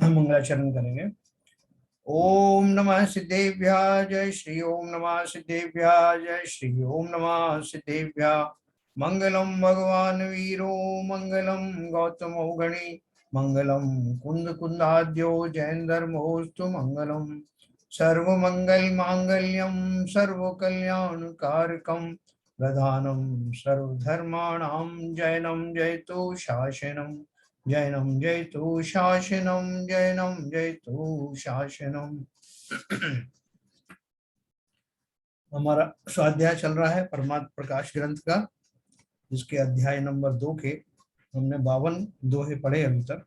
मंगलाचरण करेंगे। ओम नमः सिद्धेभ्यः जय श्री ओम नमः सिद्धेभ्यः जय श्री ओम नमः सिद्धेभ्यः। मंगलम भगवान वीरो मंगलम गौतमो गणी मंगलम कुंद कुंदाद्यो जैन धर्मोस्तु मंगलम। सर्वमंगल मांगल्यम सर्व कल्याण कारकम प्रधानम सर्वधर्माणां जैनम जयतु शासनम जैनम जयतु शासनम जैनम जयतु शासनम। हमारा स्वाध्याय चल रहा है परमात्म प्रकाश ग्रंथ का, जिसके अध्याय नंबर 2 के हमने 52 दोहे पढ़े अभी तक।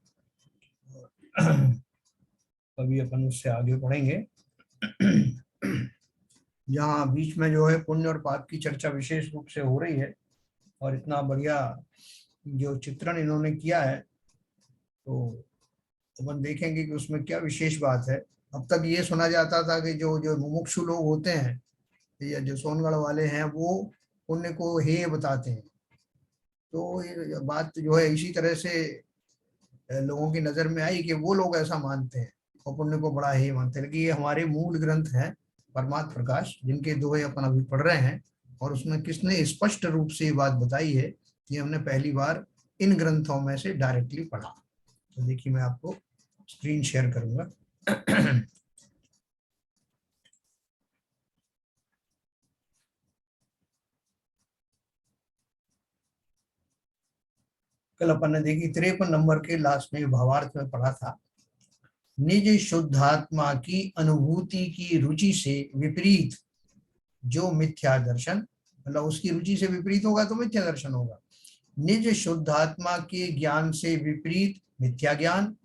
अभी अपन उससे आगे पढ़ेंगे। जहाँ बीच में जो है पुण्य और पाप की चर्चा विशेष रूप से हो रही है, और इतना बढ़िया जो चित्रण इन्होंने किया है, तो अपन देखेंगे कि उसमें क्या विशेष बात है। अब तक ये सुना जाता था कि जो जो मुमुक्षु लोग होते हैं या जो सोनगढ़ वाले हैं, वो पुण्य को हेय बताते हैं। तो ये बात जो है इसी तरह से लोगों की नजर में आई कि वो लोग ऐसा मानते हैं और पुण्य को बड़ा हेय मानते हैं। लेकिन ये हमारे मूल ग्रंथ हैं परमात्म प्रकाश, जिनके दोहे अपन अभी पढ़ रहे हैं, और उसमें किसने स्पष्ट रूप से ये बात बताई है कि हमने पहली बार इन ग्रंथों में से डायरेक्टली पढ़ा। तो देखिए, मैं आपको स्क्रीन शेयर करूंगा। कल अपन ने देखी 53 नंबर के लास्ट में भावार्थ में पढ़ा था। निज शुद्धात्मा की अनुभूति की रुचि से विपरीत जो मिथ्या दर्शन, मतलब उसकी रुचि से विपरीत होगा तो मिथ्या दर्शन होगा। निज शुद्धात्मा के ज्ञान से विपरीत मिथ्या ज्ञान,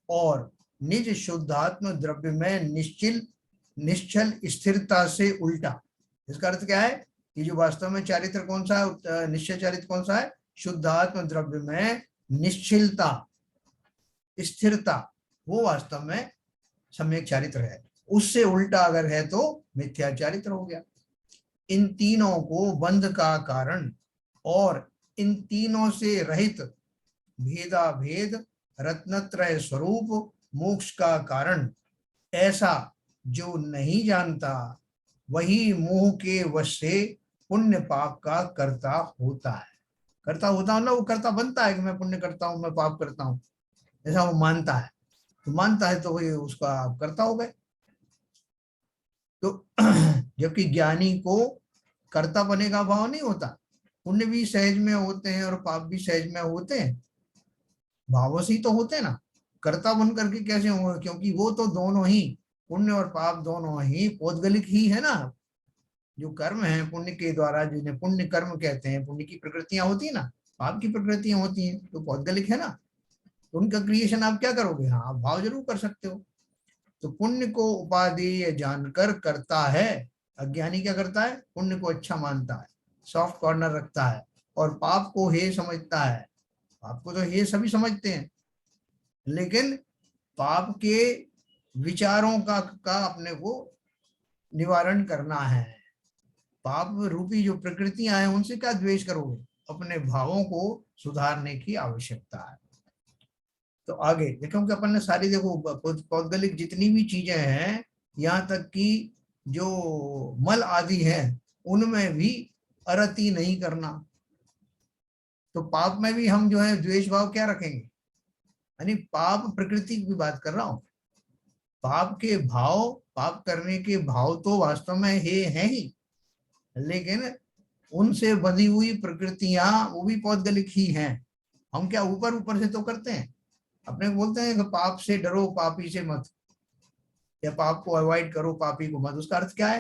और निज शुद्धात्म द्रव्य में निश्चल स्थिरता से उल्टा। इसका अर्थ क्या है कि जो वास्तव में चारित्र कौन सा है, निश्चय चारित्र कौन सा है? शुद्धात्म द्रव्य में निश्चलता, स्थिरता, वो वास्तव में सम्यक चारित्र है। उससे उल्टा अगर है तो मिथ्या चारित्र हो गया। इन तीनों को बंध का कारण और इन तीनों से रहित भेदा भेद रत्नत्रय स्वरूप मोक्ष का कारण ऐसा जो नहीं जानता, वही मोह के वश से पुण्य पाप का कर्ता होता है। करता होता हूं ना, वो करता बनता है कि मैं पुण्य करता हूं, मैं पाप करता हूं, ऐसा वो मानता है। तो मानता है तो ये उसका आप करता हो गए। तो जबकि ज्ञानी को कर्ता बने का भाव नहीं होता। पुण्य भी सहज में होते हैं और पाप भी सहज में होते हैं, भावों से ही तो होते हैं ना। कर्ता बन करके कैसे होंगे? क्योंकि वो तो दोनों ही, पुण्य और पाप दोनों ही पौद्गलिक ही है ना। जो कर्म है पुण्य के द्वारा, जिन्हें पुण्य कर्म कहते हैं, पुण्य की प्रकृतियां होती है ना, पाप की प्रकृतियां होती हैं, तो पौद्गलिक है ना। तो उनका क्रिएशन आप क्या करोगे? हाँ, आप भाव जरूर कर सकते हो। तो पुण्य को उपादेय जानकर करता है। अज्ञानी क्या करता है? पुण्य को अच्छा मानता है, सॉफ्ट कॉर्नर रखता है, और पाप को हे समझता है। पाप को तो हे सभी समझते हैं, लेकिन पाप के विचारों का अपने को निवारण करना है। पाप रूपी जो प्रकृतियां हैं उनसे क्या द्वेष करोगे? अपने भावों को सुधारने की आवश्यकता है। तो आगे देखो कि अपन ने सारी, देखो पौद्गलिक जितनी भी चीजें हैं, यहाँ तक कि जो मल आदि है, उनमें भी अरति नहीं करना। तो पाप में भी हम जो है द्वेष भाव क्या रखेंगे? यानी पाप प्रकृति की बात कर रहा हूं। पाप के भाव, पाप करने के भाव तो वास्तव में है ही, लेकिन उनसे बंधी हुई प्रकृतियां वो भी पौद्गलिक ही हैं। हम क्या ऊपर ऊपर से तो करते हैं, अपने बोलते हैं कि पाप से डरो पापी से मत, या पाप को अवॉइड करो पापी को मत। उसका अर्थ क्या है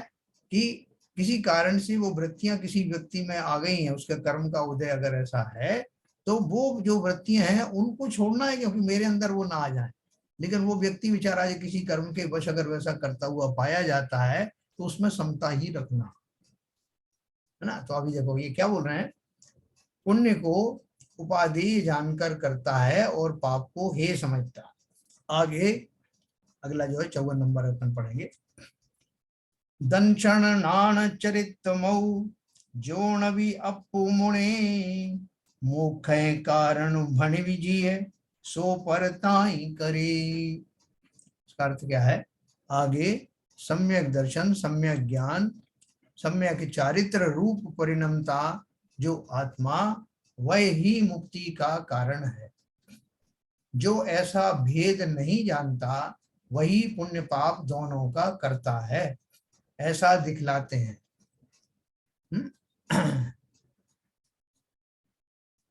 कि किसी कारण से वो वृत्तियां किसी व्यक्ति में आ गई हैं, उसके कर्म का उदय अगर ऐसा है, तो वो जो वृत्तियां हैं उनको छोड़ना है, क्योंकि मेरे अंदर वो ना आ जाए। लेकिन वो व्यक्ति बेचारा किसी कर्म के वश अगर वैसा करता हुआ पाया जाता है, तो उसमें समता ही रखना है ना। तो अभी देखो ये क्या बोल रहे हैं, पुण्य को उपाधि जानकर करता है और पाप को हे समझता है। आगे अगला जो है 54 नंबर अपन पढ़ेंगे। दंशन नाण चरित मऊ जोन भी अपु मुणे मुख कारण भण विजिय सो पर ताई करे। इसका अर्थ क्या है? आगे सम्यक दर्शन, सम्यक ज्ञान, सम्यक चारित्र रूप परिणमता जो आत्मा, वह ही मुक्ति का कारण है। जो ऐसा भेद नहीं जानता वही पुण्य पाप दोनों का करता है, ऐसा दिखलाते हैं।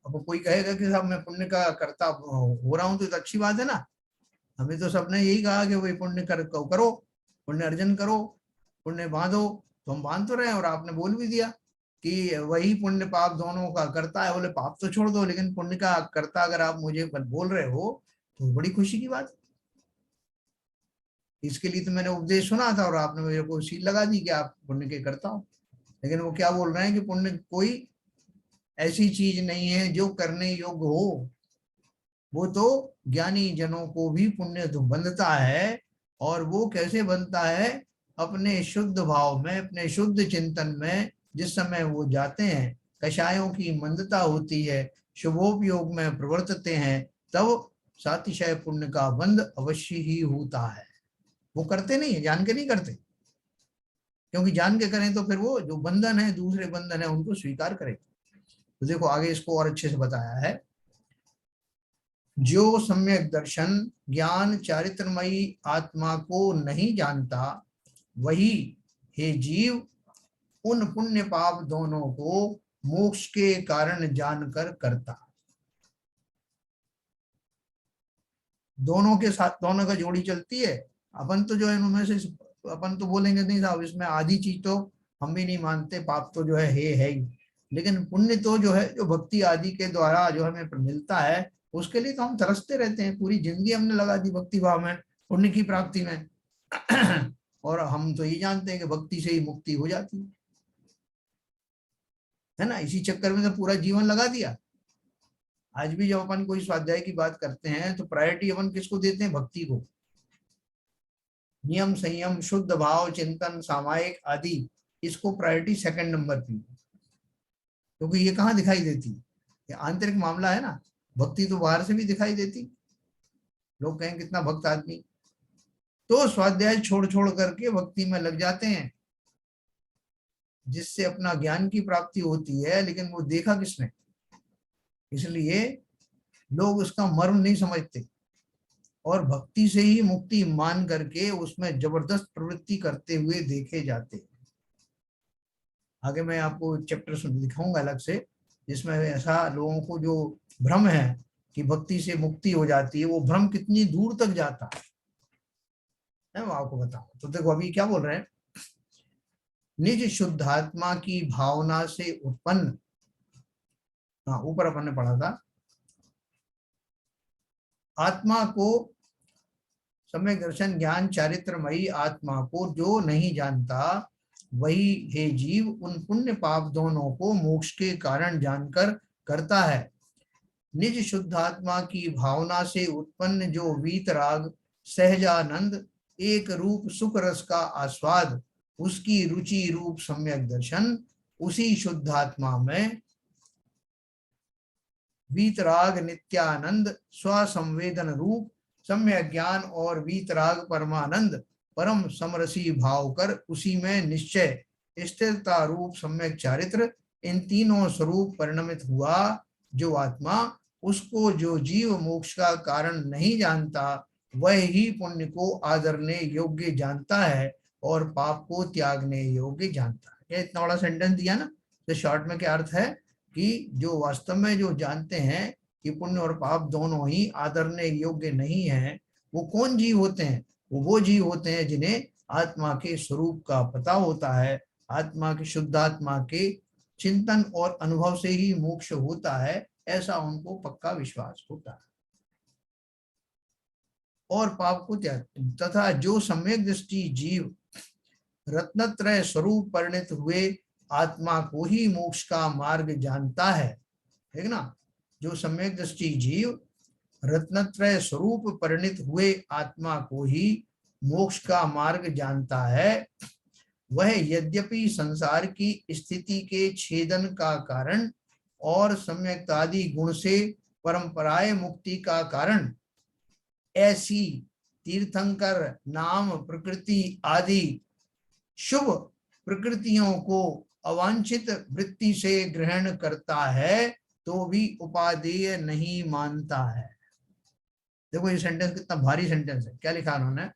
अब कोई कहेगा कि साहब मैं पुण्य का करता हो रहा हूं तो अच्छी बात है ना। हमें तो सबने यही कहा कि वही पुण्य करो, पुण्य अर्जन करो, पुण्य बांधो, तो हम बांध तो रहे हैं। और आपने बोल भी दिया कि वही पुण्य पाप दोनों का करता है। बोले पाप तो छोड़ दो, लेकिन पुण्य का करता अगर आप मुझे बोल रहे हो तो बड़ी खुशी की बात। इसके लिए तो मैंने उपदेश सुना था और आपने मेरे को सील लगा दी कि आप पुण्य के करता हो। लेकिन वो क्या बोल रहे हैं कि पुण्य कोई ऐसी चीज नहीं है जो करने योग्य हो, वो तो ज्ञानी जनों को भी पुण्य तो बंधता है। और वो कैसे बनता है? अपने शुद्ध भाव में, अपने शुद्ध चिंतन में जिस समय वो जाते हैं, कषायों की मंदता होती है, शुभोपयोग में प्रवर्तते हैं, तब सातिशय पुण्य का बंध अवश्य ही होता है। वो करते नहीं है, जान के नहीं करते, क्योंकि जान के करें तो फिर वो जो बंधन है, दूसरे बंधन है, उनको स्वीकार करें। तो देखो आगे इसको और अच्छे से बताया है। जो सम्यक दर्शन, ज्ञान, चारित्रमयी आत्मा को नहीं जानता वही, हे जीव, उन पुण्य पाप दोनों को मोक्ष के कारण जानकर करता। दोनों के साथ दोनों का जोड़ी चलती है। अपन तो जो है उनमें से अपन तो बोलेंगे नहीं साहब इसमें आधी चीज तो हम भी नहीं मानते, पाप तो जो है ही। लेकिन पुण्य तो जो है, जो भक्ति आदि के द्वारा जो हमें मिलता है, उसके लिए तो हम तरसते रहते हैं। पूरी जिंदगी हमने लगा दी भक्ति भाव में, पुण्य की प्राप्ति में। और हम तो ये जानते हैं कि भक्ति से ही मुक्ति हो जाती है ना। इसी चक्कर में तो पूरा जीवन लगा दिया। आज भी जब अपन कोई स्वाध्याय की बात करते हैं तो प्रायोरिटी अपन किसको देते हैं? भक्ति को। नियम, संयम, शुद्ध भाव, चिंतन, सामायिक आदि, इसको प्रायोरिटी सेकंड नंबर पे, क्योंकि ये कहाँ दिखाई देती? ये आंतरिक मामला है ना। भक्ति तो बाहर से भी दिखाई देती। लोग कहें कितना भक्त आदमी, तो स्वाध्याय छोड़ छोड़ करके भक्ति में लग जाते हैं, जिससे अपना ज्ञान की प्राप्ति होती है, लेकिन वो देखा किसने? इसलिए लोग उसका मर्म नहीं समझते और भक्ति से ही मुक्ति मान करके उसमें जबरदस्त प्रवृत्ति करते हुए देखे जाते हैं। आगे मैं आपको चैप्टर दिखाऊंगा अलग से, जिसमें ऐसा लोगों को जो भ्रम है कि भक्ति से मुक्ति हो जाती है, वो भ्रम कितनी दूर तक जाता है मैं आपको बताऊं। तो देखो अभी क्या बोल रहे हैं, निज शुद्धात्मा की भावना से उत्पन्न, हाँ ऊपर अपन ने पढ़ा था, आत्मा को, सम्यक दर्शन, ज्ञान, चारित्रमयी आत्मा को जो नहीं जानता वही, हे जीव, उन पुण्य पाप दोनों को मोक्ष के कारण जानकर करता है। निज शुद्धात्मा की भावना से उत्पन्न जो वीतराग, सहजानंद, एक रूप सुख रस का आस्वाद, उसकी रुचि रूप सम्यक दर्शन, उसी शुद्धात्मा में वीतराग, नित्यानंद, स्वसंवेदन रूप सम्यक ज्ञान और वीतराग परमानंद, परम समरसी भाव कर उसी में निश्चय, स्थिरता रूप सम्यक चारित्र, इन तीनों स्वरूप परिणमित हुआ जो आत्मा, उसको जो जीव मोक्ष का कारण नहीं जानता वह ही पुण्य को आदरने योग्य जानता है और पाप को त्यागने योग्य जानता है। ये इतना बड़ा सेंटेंस दिया ना, तो शॉर्ट में क्या अर्थ है कि जो वास्तव में जो जानते हैं कि पुण्य और पाप दोनों ही आदरने योग्य नहीं है, वो कौन जीव होते हैं? वो जीव होते हैं जिन्हें आत्मा के स्वरूप का पता होता है, आत्मा के, शुद्धात्मा के चिंतन और अनुभव से ही मोक्ष होता है, ऐसा उनको पक्का विश्वास होता है और पाप को त्याग। तथा जो सम्यक दृष्टि जीव रत्नत्रय स्वरूप परिणित हुए आत्मा को ही मोक्ष का मार्ग जानता है, ठीक ना। जो सम्यक दृष्टि जीव रत्नत्रय स्वरूप परिणित हुए आत्मा को ही मोक्ष का मार्ग जानता है, वह यद्यपि संसार की स्थिति के छेदन का कारण और सम्यक्तादि गुण से परंपराए मुक्ति का कारण ऐसी तीर्थंकर नाम प्रकृति आदि शुभ प्रकृतियों को अवांछित वृत्ति से ग्रहण करता है तो भी उपादेय नहीं मानता है। देखो ये सेंटेंस कितना भारी सेंटेंस है। क्या लिखा उन्होंने,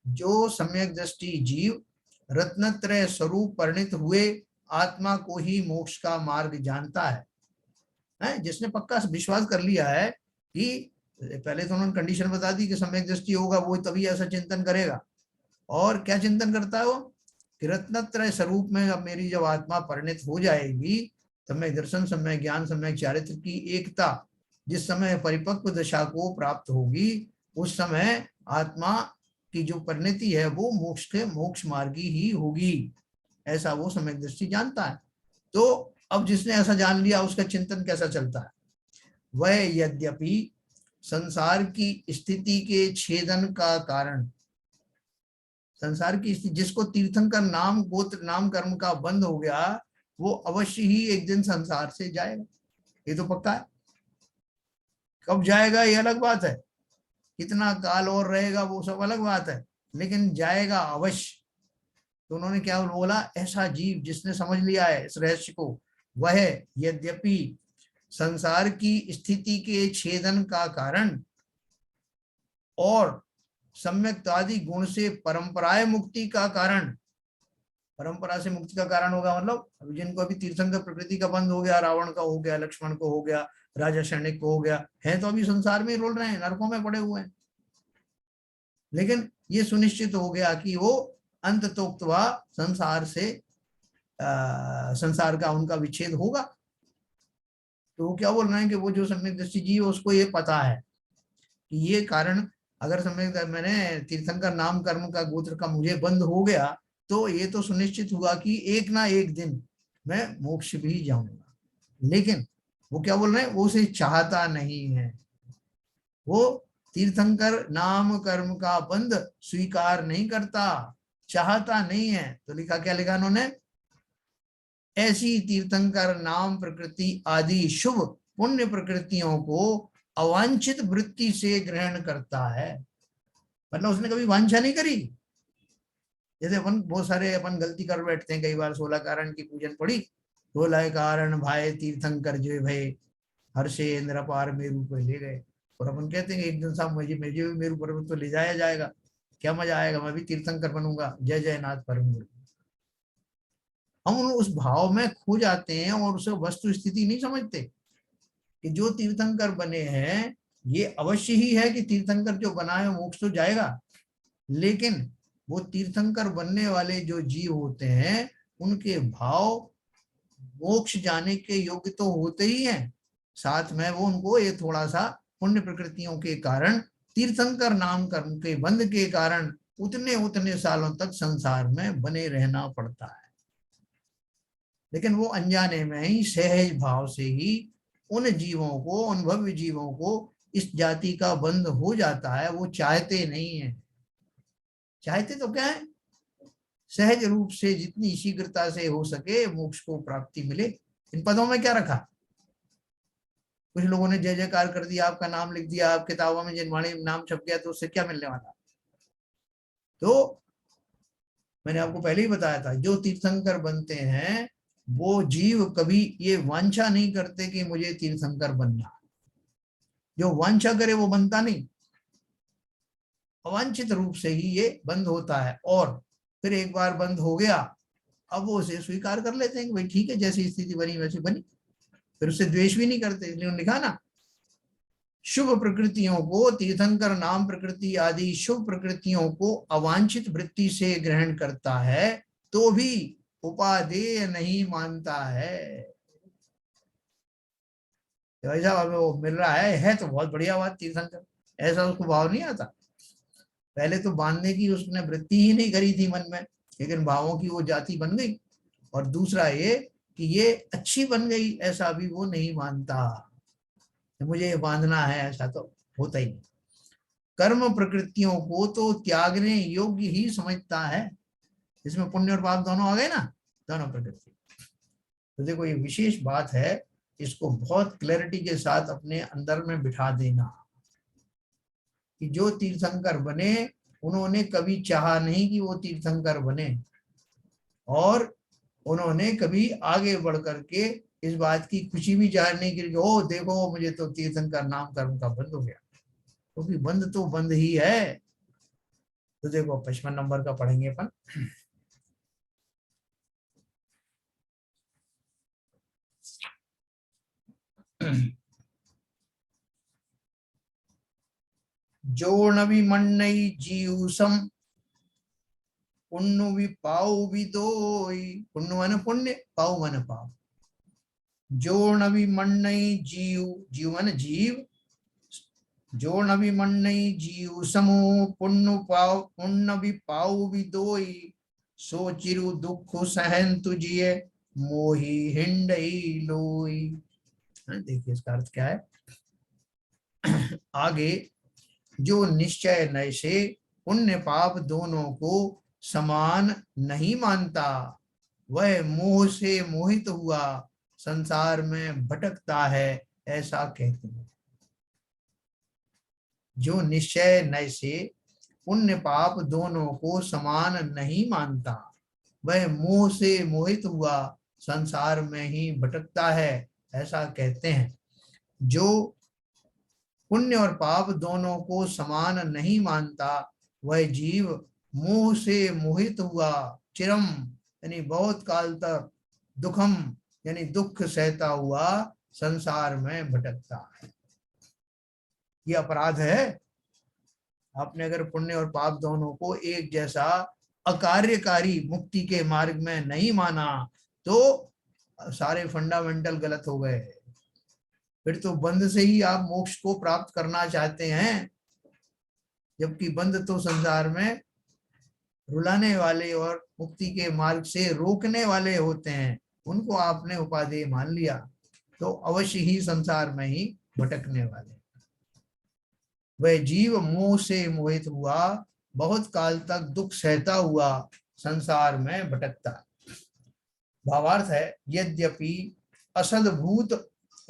जो सम्यक दृष्टि जीव रत्नत्रय स्वरूप परिणित हुए आत्मा को ही मोक्ष का मार्ग जानता है, जिसने पक्का विश्वास कर लिया है कि पहले तो उन्होंने कंडीशन बता दी कि सम्यक दृष्टि होगा वो तभी ऐसा चिंतन करेगा। और क्या चिंतन करता है वो कि रत्नत्रय स्वरूप में अब मेरी जब आत्मा परिणित हो जाएगी, सम्यक दर्शन, सम्यक ज्ञान, सम्यक चारित्र की एकता जिस समय परिपक्व दशा को प्राप्त होगी, उस समय आत्मा की जो परिणति है वो मोक्ष के मोक्ष मार्गी ही होगी, ऐसा वो सम्यक दृष्टि जानता है। तो अब जिसने ऐसा जान लिया उसका चिंतन कैसा चलता है, वह यद्यपि संसार की स्थिति के छेदन का कारण, संसार की स्थिति जिसको तीर्थंकर नाम गोत्र नाम कर्म का बंद हो गया, वो अवश्य ही एक दिन संसार से जाएगा, ये तो पक्का है। कब जाएगा ये अलग बात है, कितना काल और रहेगा वो सब अलग बात है, लेकिन जाएगा अवश्य। तो उन्होंने क्या बोला, ऐसा जीव जिसने समझ लिया है इस रहस्य को, वह यद्यपि संसार की स्थिति के छेदन का कारण और सम्यक्तादि गुण से परंपराएं मुक्ति का कारण, परंपरा से मुक्ति का कारण होगा मतलब अभी जिनको अभी तीर्थंकर प्रकृति का बंद हो गया, रावण का हो गया, लक्ष्मण को हो गया, राजा शनिक को हो गया, है तो अभी संसार में रोल रहे हैं, नरकों में पड़े हुए हैं, लेकिन ये सुनिश्चित हो गया कि वो अंत तोक्तवा संसार से संसार का उनका विच्छेद होगा। तो वो क्या बोल रहे हैं कि वो जो सम्यक दृष्टि जी उसको ये पता है कि ये कारण, अगर सम्यक मैंने तीर्थंकर नाम कर्म का गोत्र का मुझे बंद हो गया तो ये तो सुनिश्चित हुआ कि एक ना एक दिन मैं मोक्ष भी जाऊंगा। लेकिन वो क्या बोल रहे हैं, वो उसे चाहता नहीं है, वो तीर्थंकर नाम कर्म का बंद स्वीकार नहीं करता, चाहता नहीं है। तो लिखा, क्या लिखा उन्होंने, ऐसी तीर्थंकर नाम प्रकृति आदि शुभ पुण्य प्रकृतियों को अवांछित वृत्ति से ग्रहण करता है, मतलब उसने कभी वांछा नहीं करी। जैसे अपन बहुत सारे अपन गलती कर बैठते हैं, कई बार 16 कारण की पूजन पड़ी, 16 कारण भाई तीर्थंकर जो भय हर्षे इंद्र पार मेरू को ले गए, और अपन कहते हैं एक दिन साहब मुझे मेरू पर्वत तो ले जाया जाएगा, क्या मजा आएगा, मैं भी तीर्थंकर बनूंगा, जय जय नाथ परम गुरु। हम उस भाव में खो जाते हैं और उसे वस्तु स्थिति नहीं समझते कि जो तीर्थंकर बने हैं ये अवश्य ही है कि तीर्थंकर जो बना है मोक्ष तो जाएगा, लेकिन वो तीर्थंकर बनने वाले जो जीव होते हैं उनके भाव मोक्ष जाने के योग्य तो होते ही हैं, साथ में वो उनको ये थोड़ा सा पुण्य प्रकृतियों के कारण, तीर्थंकर नाम कर्म के बंध के कारण उतने सालों तक संसार में बने रहना पड़ता है। लेकिन वो अनजाने में ही सहज भाव से ही उन जीवों को, उन भव्य जीवों को इस जाति का बंध हो जाता है, वो चाहते नहीं है। चाहते तो क्या है, सहज रूप से जितनी शीघ्रता से हो सके मोक्ष को प्राप्ति मिले। इन पदों में क्या रखा, कुछ लोगों ने जय जयकार कर दिया, आपका नाम लिख दिया, आप किताबों में जिनवाणी नाम छप गया तो उससे क्या मिलने वाला। तो मैंने आपको पहले ही बताया था, जो तीर्थंकर बनते हैं वो जीव कभी ये वांछा नहीं करते कि मुझे तीर्थंकर बनना, जो वांछा करे वो बनता नहीं, अवांछित रूप से ही ये बंद होता है। और फिर एक बार बंद हो गया, अब वो उसे स्वीकार कर लेते हैं कि भाई ठीक है, जैसी स्थिति बनी वैसी बनी, फिर उससे द्वेष भी नहीं करते। इसलिए लिखा ना, शुभ प्रकृतियों को, तीर्थंकर नाम प्रकृति आदि शुभ प्रकृतियों को अवांछित वृत्ति से ग्रहण करता है तो भी उपादेय नहीं मानता है। भाई साहब हमें वो मिल रहा है तो बहुत बढ़िया बात, तीर्थंकर, ऐसा उसको भाव नहीं आता। पहले तो बांधने की उसने वृत्ति ही नहीं करी थी मन में, लेकिन भावों की वो जाति बन गई। और दूसरा ये कि ये अच्छी बन गई, ऐसा भी वो नहीं मानता, मुझे ये बांधना है, ऐसा तो होता ही नहीं। कर्म प्रकृतियों को तो त्यागने योग्य ही समझता है, इसमें पुण्य और पाप दोनों आ गए ना, दोनों प्रकृति। तो देखो ये विशेष बात है इसको बहुत क्लैरिटी के साथ अपने अंदर में बिठा देना कि जो तीर्थंकर बने उन्होंने कभी चाहा नहीं कि वो तीर्थंकर बने, और उन्होंने कभी आगे बढ़ करके इस बात की खुशी भी जाहिर नहीं की ओ देखो मुझे तो तीर्थंकर नाम कर्म का बंद हो गया, क्योंकि तो बंद तो बंद ही है। तो देखो 55 नंबर का पढ़ेंगे अपन। जोड़नवी मन्नई जीवसम पुण्य भी पाऊ भी दोई। पुण्य मन पुण्य, पाऊ मन पाप। जोड़नवी मन्नई जीव, जीव मन जीव, जोड़नवी मन्नई जीव समूह पुण्य भी पाऊ भी दोई। सो चिरु दुख सहन तुझिए मोही हिंडई लोई। देखिए इसका अर्थ क्या है आगे। जो निश्चय नय से पुण्य पाप दोनों को समान नहीं मानता, वह मोह से मोहित हुआ संसार में भटकता है, ऐसा कहते हैं। जो निश्चय नय से पुण्य पाप दोनों को समान नहीं मानता, वह मोह से मोहित हुआ संसार में ही भटकता है, ऐसा कहते हैं। जो पुण्य और पाप दोनों को समान नहीं मानता, वह जीव मोह से मोहित हुआ चिरम यानी बहुत काल तक, दुखम यानी दुख सहता हुआ संसार में भटकता है। ये अपराध है। आपने अगर पुण्य और पाप दोनों को एक जैसा अकार्यकारी मुक्ति के मार्ग में नहीं माना तो सारे फंडामेंटल गलत हो गए। फिर तो बंध से ही आप मोक्ष को प्राप्त करना चाहते हैं, जबकि बंध तो संसार में रुलाने वाले और मुक्ति के मार्ग से रोकने वाले होते हैं। उनको आपने उपादेय मान लिया तो अवश्य ही संसार में ही भटकने वाले। वह जीव मोह से मोहित हुआ बहुत काल तक दुख सहता हुआ संसार में भटकता। भावार्थ है यद्यपि असद्भूत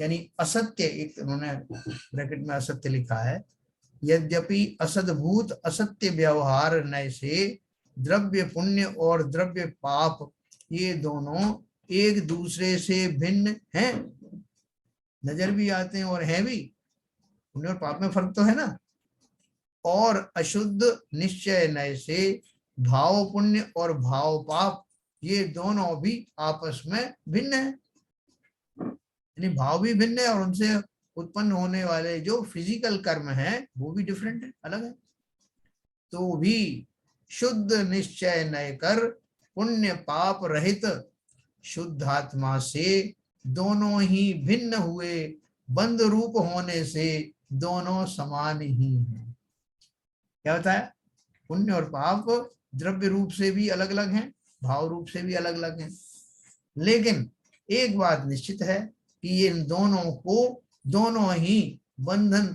यानी असत्य, एक उन्होंने ब्रैकेट में असत्य लिखा है, यद्यपि असद्भूत असत्य व्यवहार नय से द्रव्य पुण्य और द्रव्य पाप ये दोनों एक दूसरे से भिन्न हैं। नजर भी आते हैं और हैं भी, पुण्य और पाप में फर्क तो है ना। और अशुद्ध निश्चय नय से भाव पुण्य और भाव पाप ये दोनों भी आपस में भिन्न है, यानी भाव भी भिन्न है और उनसे उत्पन्न होने वाले जो फिजिकल कर्म है वो भी डिफरेंट है, अलग है। तो भी शुद्ध निश्चय नय कर पुण्य पाप रहित शुद्धात्मा से दोनों ही भिन्न हुए बंध रूप होने से दोनों समान ही हैं। क्या होता है? पुण्य और पाप द्रव्य रूप से भी अलग अलग हैं, भाव रूप से भी अलग अलग हैं, लेकिन एक बात निश्चित है कि ये इन दोनों को दोनों ही बंधन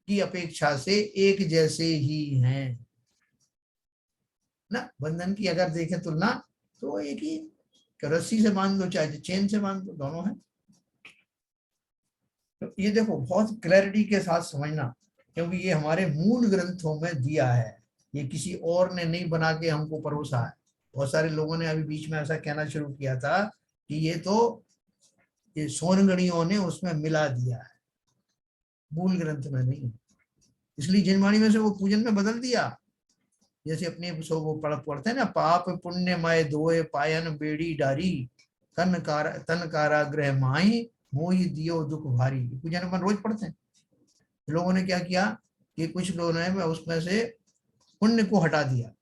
की अपेक्षा से एक जैसे ही हैं ना। बंधन की अगर देखें तुलना तो एक ही, रस्सी से बांध दो चाहे चेन से बांध दो, दोनों है। तो ये देखो बहुत क्लैरिटी के साथ समझना, क्योंकि ये हमारे मूल ग्रंथों में दिया है, ये किसी और ने नहीं बना के हमको परोसा है। बहुत सारे लोगों ने अभी बीच में ऐसा कहना शुरू किया था कि ये सोनगणियों ने उसमें मिला दिया है, मूल ग्रंथ में नहीं। इसलिए जिनवाणी में से वो पूजन में बदल दिया। जैसे अपने वो पढ़ते हैं ना, पाप पुण्य मय दोए पायन बेड़ी डारी तन कारागृह माही मोही दियो दुख भारी। पूजन अपन रोज पढ़ते हैं। लोगों ने क्या किया कि कुछ लोगों ने उसमें से पुण्य को हटा दिया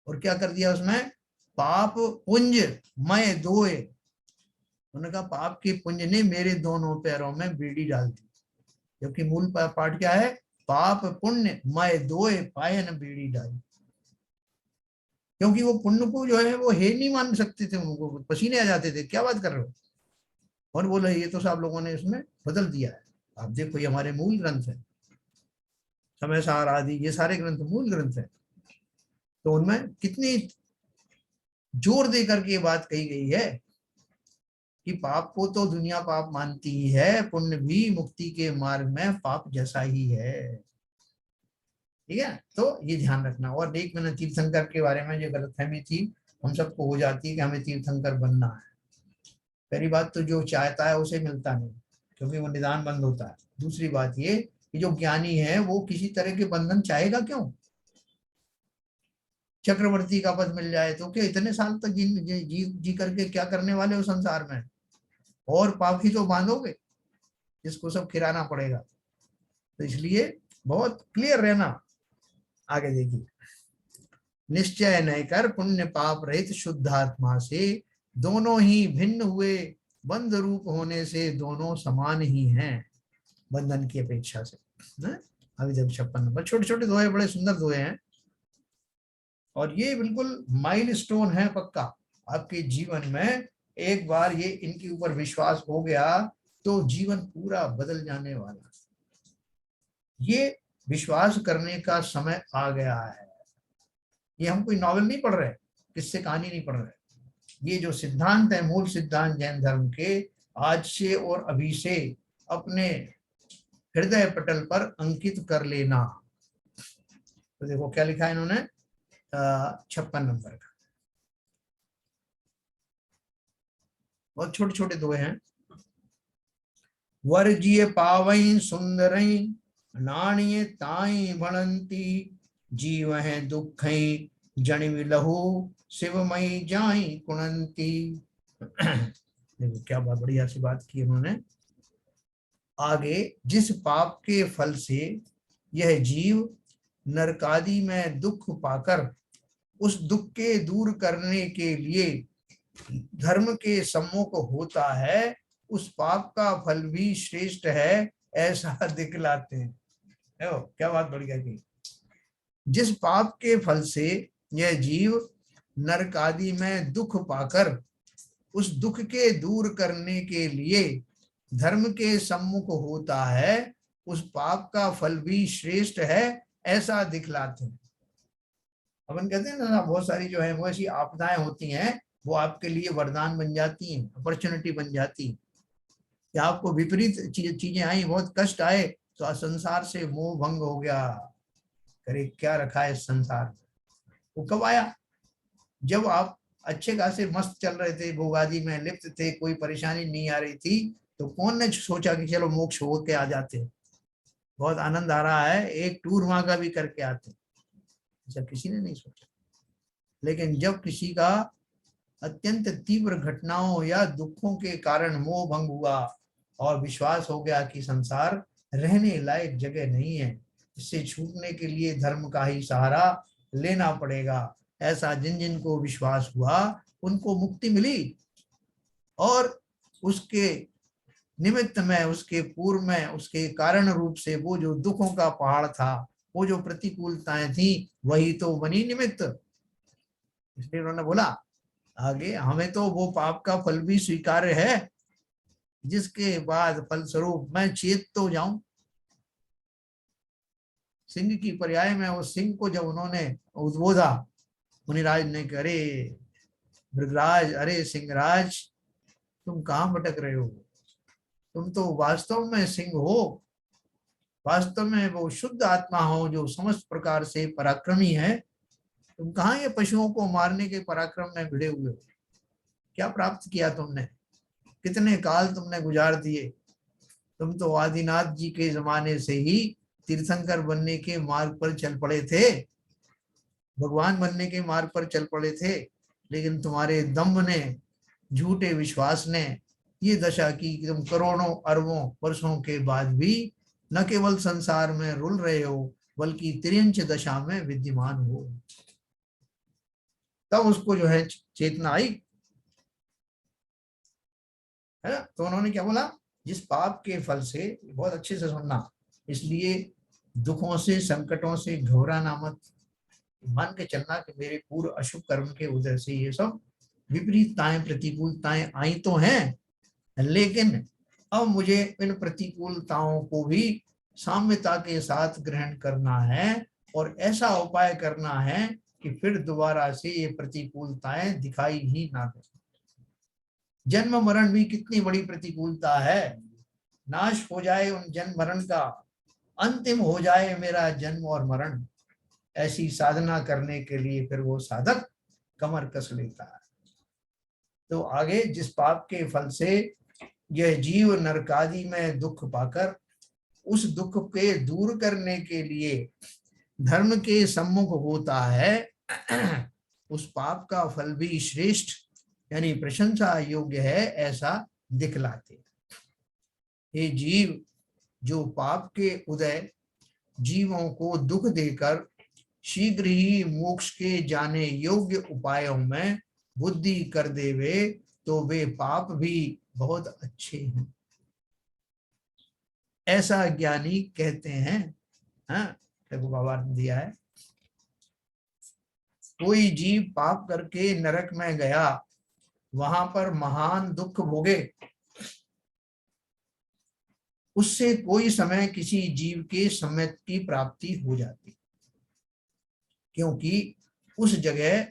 और क्या कर दिया उसमें, पाप पुंज मय दोए। उन्होंने कहा पाप के पुंज ने मेरे दोनों पैरों में बेड़ी डाल दी, जबकि मूल पाठ क्या है, पाप पुण्य मय दोए पायन बेड़ी डाली। क्योंकि वो पुण्य को जो है वो हे नहीं मान सकते थे, उनको पसीने आ जाते थे, क्या बात कर रहे हो। और बोले ये तो सब लोगों ने इसमें बदल दिया है। आप देखो ये हमारे मूल ग्रंथ है, समय सार आदि ये सारे ग्रंथ मूल ग्रंथ है। तो उनमें कितनी जोर दे करके ये बात कही गई है कि पाप को तो दुनिया पाप मानती ही है, पुण्य भी मुक्ति के मार्ग में पाप जैसा ही है। ठीक है, तो ये ध्यान रखना। और एक मैंने तीर्थंकर के बारे में जो गलतफहमी थी हम सबको हो जाती है कि हमें तीर्थंकर बनना है। पहली बात तो जो चाहता है उसे मिलता नहीं, क्योंकि वो निदान बंद होता है। दूसरी बात ये कि जो ज्ञानी है वो किसी तरह के बंधन चाहेगा क्यों? चक्रवर्ती का पद मिल जाए तो क्या इतने साल तक जी करके क्या करने वाले हो संसार में? और पाप ही तो बांधोगे जिसको सब खिलाना पड़ेगा। तो इसलिए बहुत क्लियर रहना। आगे देखिए, निश्चय नहीं कर पुण्य पाप रहित शुद्ध आत्मा से, दोनों ही भिन्न हुए बंध रूप होने से दोनों समान ही हैं बंधन की अपेक्षा से। अभी जब 56 नंबर, छोटे छोटे दोहे, बड़े सुंदर दोहे हैं और ये बिल्कुल माइलस्टोन है पक्का आपके जीवन में। एक बार ये इनके ऊपर विश्वास हो गया तो जीवन पूरा बदल जाने वाला। ये विश्वास करने का समय आ गया है। ये हम कोई नॉवेल नहीं पढ़ रहे, किससे कहानी नहीं पढ़ रहे। ये जो सिद्धांत है, मूल सिद्धांत जैन धर्म के, आज से और अभी से अपने हृदय पटल पर अंकित कर लेना। तो देखो क्या लिखा है इन्होंने 56 नंबर का। बहुत छोटे छोटे दोहे हैं। वर्जिय पावई सुंदरई, नाणिये ताई भणंती, जीव है दुख जणिव लहू, शिवमयी जाई कुणंती। देखो क्या बात, बढ़िया सी बात की उन्होंने। आगे, जिस पाप के फल से यह जीव नरकादि में दुख पाकर उस दुख के दूर करने के लिए धर्म के सम्मुख होता है, उस पाप का फल भी श्रेष्ठ है ऐसा दिखलाते हैं। क्या बात बढ़िया की। जिस पाप के फल से यह जीव नरक आदि में दुख पाकर उस दुख के दूर करने के लिए धर्म के सम्मुख होता है, उस पाप का फल भी श्रेष्ठ है ऐसा दिखलाते हैं। अपन कहते हैं ना, बहुत सारी जो है वो ऐसी आपदाएं होती हैं, वो आपके लिए वरदान बन जाती हैं, अपॉर्चुनिटी बन जाती है। कि आपको विपरीत चीजें आई, बहुत कष्ट आए, तो संसार से मोह भंग हो गया। करे क्या रखा है संसार में। वो कब आया? जब आप अच्छे खासे मस्त चल रहे थे, भोग आदि में लिप्त थे, कोई परेशानी नहीं आ रही थी, तो कौन ने सोचा कि चलो मोक्ष हो के आ जाते, बहुत आनंद आ रहा है, एक टूर वहां का भी करके आते। ऐसा किसी ने नहीं सोचा। लेकिन जब किसी का अत्यंत तीव्र घटनाओं या दुखों के कारण मोह भंग हुआ और विश्वास हो गया कि संसार रहने लायक जगह नहीं है, इससे छूटने के लिए धर्म का ही सहारा लेना पड़ेगा, ऐसा जिन जिन को विश्वास हुआ उनको मुक्ति मिली। और उसके निमित्त में, उसके पूर्व में, उसके कारण रूप से वो जो दुखों का पहाड़ था, वो जो प्रतिकूलताएं थी, वही तो बनी निमित्त। इसलिए उन्होंने बोला आगे, हमें तो वो पाप का फल भी स्वीकार्य है जिसके बाद फलस्वरूप मैं चेत तो जाऊं। सिंह की पर्याय में उस सिंह को जब उन्होंने उद्बोधा, मुनिराज ने कहा, अरे मृगराज, अरे सिंहराज, तुम कहाँ भटक रहे हो? तुम तो वास्तव में सिंह हो, वास्तव में वो शुद्ध आत्मा हो जो समस्त प्रकार से पराक्रमी है। तुम कहाँ ये पशुओं को मारने के पराक्रम में भिड़े हुए हो? क्या प्राप्त किया तुमने? कितने काल तुमने गुजार दिए? तुम तो आदिनाथ जी के जमाने से ही तीर्थंकर बनने के मार्ग पर चल पड़े थे, भगवान बनने के मार्ग पर चल पड़े थे, लेकिन तुम्हारे दम्भ ने, झूठे विश्वास ने ये दशा की कि तुम करोड़ों अरबों वर्षों के बाद भी न केवल संसार में रुल रहे हो, बल्कि तिर्यंच दशा में विद्यमान हो। तब उसको जो है चेतना आई, है ना। तो उन्होंने क्या बोला, जिस पाप के फल से, बहुत अच्छे से सुनना, इसलिए दुखों से, संकटों से घबराना मत, मान के चलना कि मेरे पूर्व अशुभ कर्म के उदय से ये सब विपरीतताएं, प्रतिकूलताएं आई तो हैं, लेकिन अब मुझे इन प्रतिकूलताओं को भी साम्यता के साथ ग्रहण करना है और ऐसा उपाय करना है कि फिर दोबारा से ये प्रतिकूलताएं दिखाई ही ना दें। जन्म मरण भी कितनी बड़ी प्रतिकूलता है। नाश हो जाए उन जन्म मरण का, अंतिम हो जाए मेरा जन्म और मरण, ऐसी साधना करने के लिए फिर वो साधक कमर कस लेता है। तो आगे, जिस पाप के फल से यह जीव नरकादि में दुख पाकर उस दुख के दूर करने के लिए धर्म के सम्मुख होता है, उस पाप का फल भी श्रेष्ठ यानी प्रशंसा योग्य है, ऐसा दिखलाते। हे जीव, जो पाप के उदय जीवों को दुख देकर शीघ्र ही मोक्ष के जाने योग्य उपायों में बुद्धि कर देवे, तो वे पाप भी बहुत अच्छे हैं, ऐसा ज्ञानी कहते हैं। हाँ, देखो बाबा ने दिया है, कोई जीव पाप करके नरक में गया, वहां पर महान दुख भोगे, उससे कोई समय किसी जीव के सम्यक की प्राप्ति हो जाती, क्योंकि उस जगह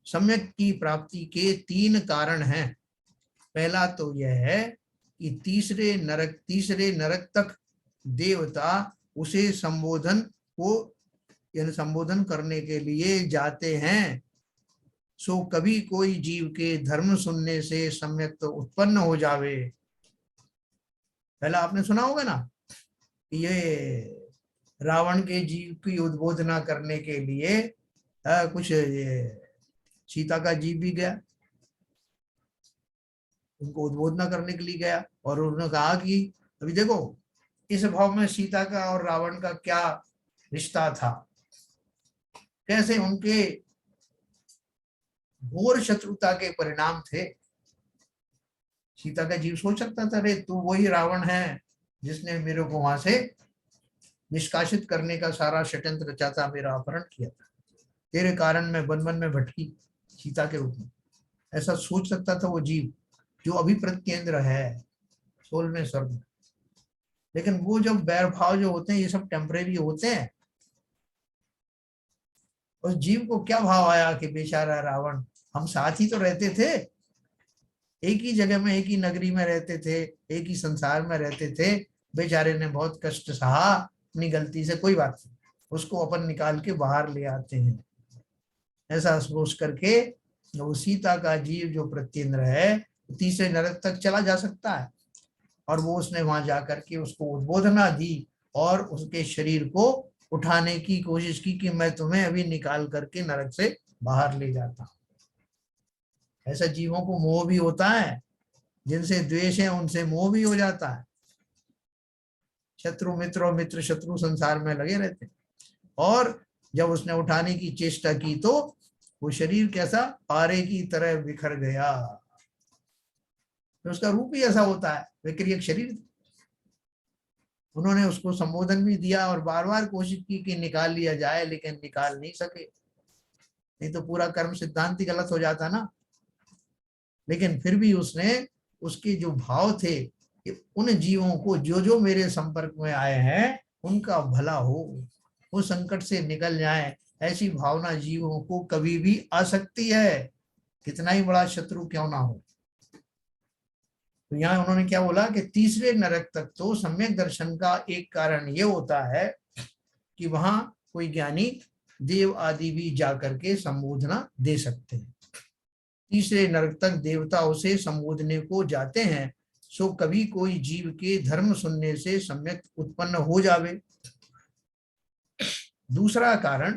सम्यक की प्राप्ति के 3 कारण हैं। पहला तो यह है कि तीसरे नरक तक देवता उसे संबोधन करने के लिए जाते हैं। सो कभी कोई जीव के धर्म सुनने से सम्यक तो उत्पन्न हो जावे। पहला आपने सुना होगा ना, ये रावण के जीव की उद्बोधना करने के लिए कुछ सीता का जीव भी गया, उनको उद्बोधना करने के लिए गया, और उन्होंने कहा कि अभी देखो इस भाव में सीता का और रावण का क्या रिश्ता था, कैसे उनके घोर शत्रुता के परिणाम थे। सीता का जीव सोच सकता था, अरे तू वही रावण है जिसने मेरे को वहां से निष्कासित करने का सारा षड्यंत्र रचा था, मेरा अपहरण किया था, तेरे कारण मैं वन वन में भटकी सीता के रूप में। ऐसा सोच सकता था वो जीव जो अभी प्रत्येंद्र है 16वें स्वर्ग में। लेकिन वो जब बैर भाव जो होते हैं ये सब टेम्परेरी होते हैं। उस जीव को क्या भाव आया कि बेचारा रावण, हम साथ ही तो रहते थे, एक ही जगह में, एक ही नगरी में रहते थे, एक ही संसार में रहते थे, बेचारे ने बहुत कष्ट सहा अपनी गलती से, कोई बात नहीं, उसको अपन निकाल के बाहर ले आते हैं। ऐसा सोच करके वो सीता का जीव जो प्रत्येंद्र है तीसरे नरक तक चला जा सकता है, और वो उसने वहां जाकर के उसको उद्बोधना दी और उसके शरीर को उठाने की कोशिश की कि मैं तुम्हें अभी निकाल करके नरक से बाहर ले जाता हूं। ऐसा जीवों को मोह भी होता है, जिनसे द्वेष है उनसे मोह भी हो जाता है। शत्रु मित्र और मित्र शत्रु संसार में लगे रहते हैं, और जब उसने उठाने की चेष्टा की तो वो शरीर कैसा, पारे की तरह बिखर गया। तो उसका रूप ही ऐसा होता है, विक्रियक शरीर। उन्होंने उसको संबोधन भी दिया और बार बार कोशिश की कि निकाल लिया जाए, लेकिन निकाल नहीं सके, नहीं तो पूरा कर्म सिद्धांत ही गलत हो जाता ना। लेकिन फिर भी उसने, उसके जो भाव थे कि उन जीवों को जो जो मेरे संपर्क में आए हैं उनका भला हो, वो संकट से निकल जाए, ऐसी भावना जीवों को कभी भी आ सकती है, कितना ही बड़ा शत्रु क्यों ना हो। तो यहाँ उन्होंने क्या बोला कि तीसरे नरक तक तो सम्यक दर्शन का एक कारण ये होता है कि वहां कोई ज्ञानी देव आदि भी जाकर के संबोधना दे सकते हैं। तीसरे नरक तक देवता उसे संबोधने को जाते हैं, सो कभी कोई जीव के धर्म सुनने से सम्यक उत्पन्न हो जावे। दूसरा कारण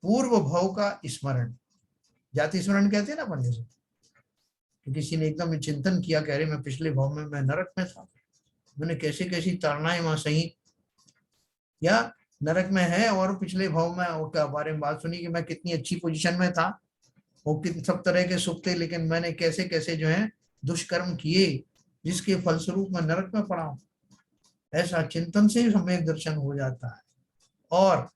पूर्व भव का स्मरण, जाति स्मरण कहते हैं ना अपन जैसे, किसी ने एकदम चिंतन किया, कह रहे मैं पिछले भाव में मैं नरक में था, मैंने कैसी कैसी ताड़नाएं वहां सही, या नरक में है और पिछले भाव में उसके बारे में बात सुनी कि मैं कितनी अच्छी पोजीशन में था, वो कितने सब तरह के सुख थे, लेकिन मैंने कैसे कैसे जो है दुष्कर्म किए जिसके फलस्वरूप मैं नरक में पड़ा हूं। ऐसा चिंतन से सम्यक दर्शन हो जाता है। और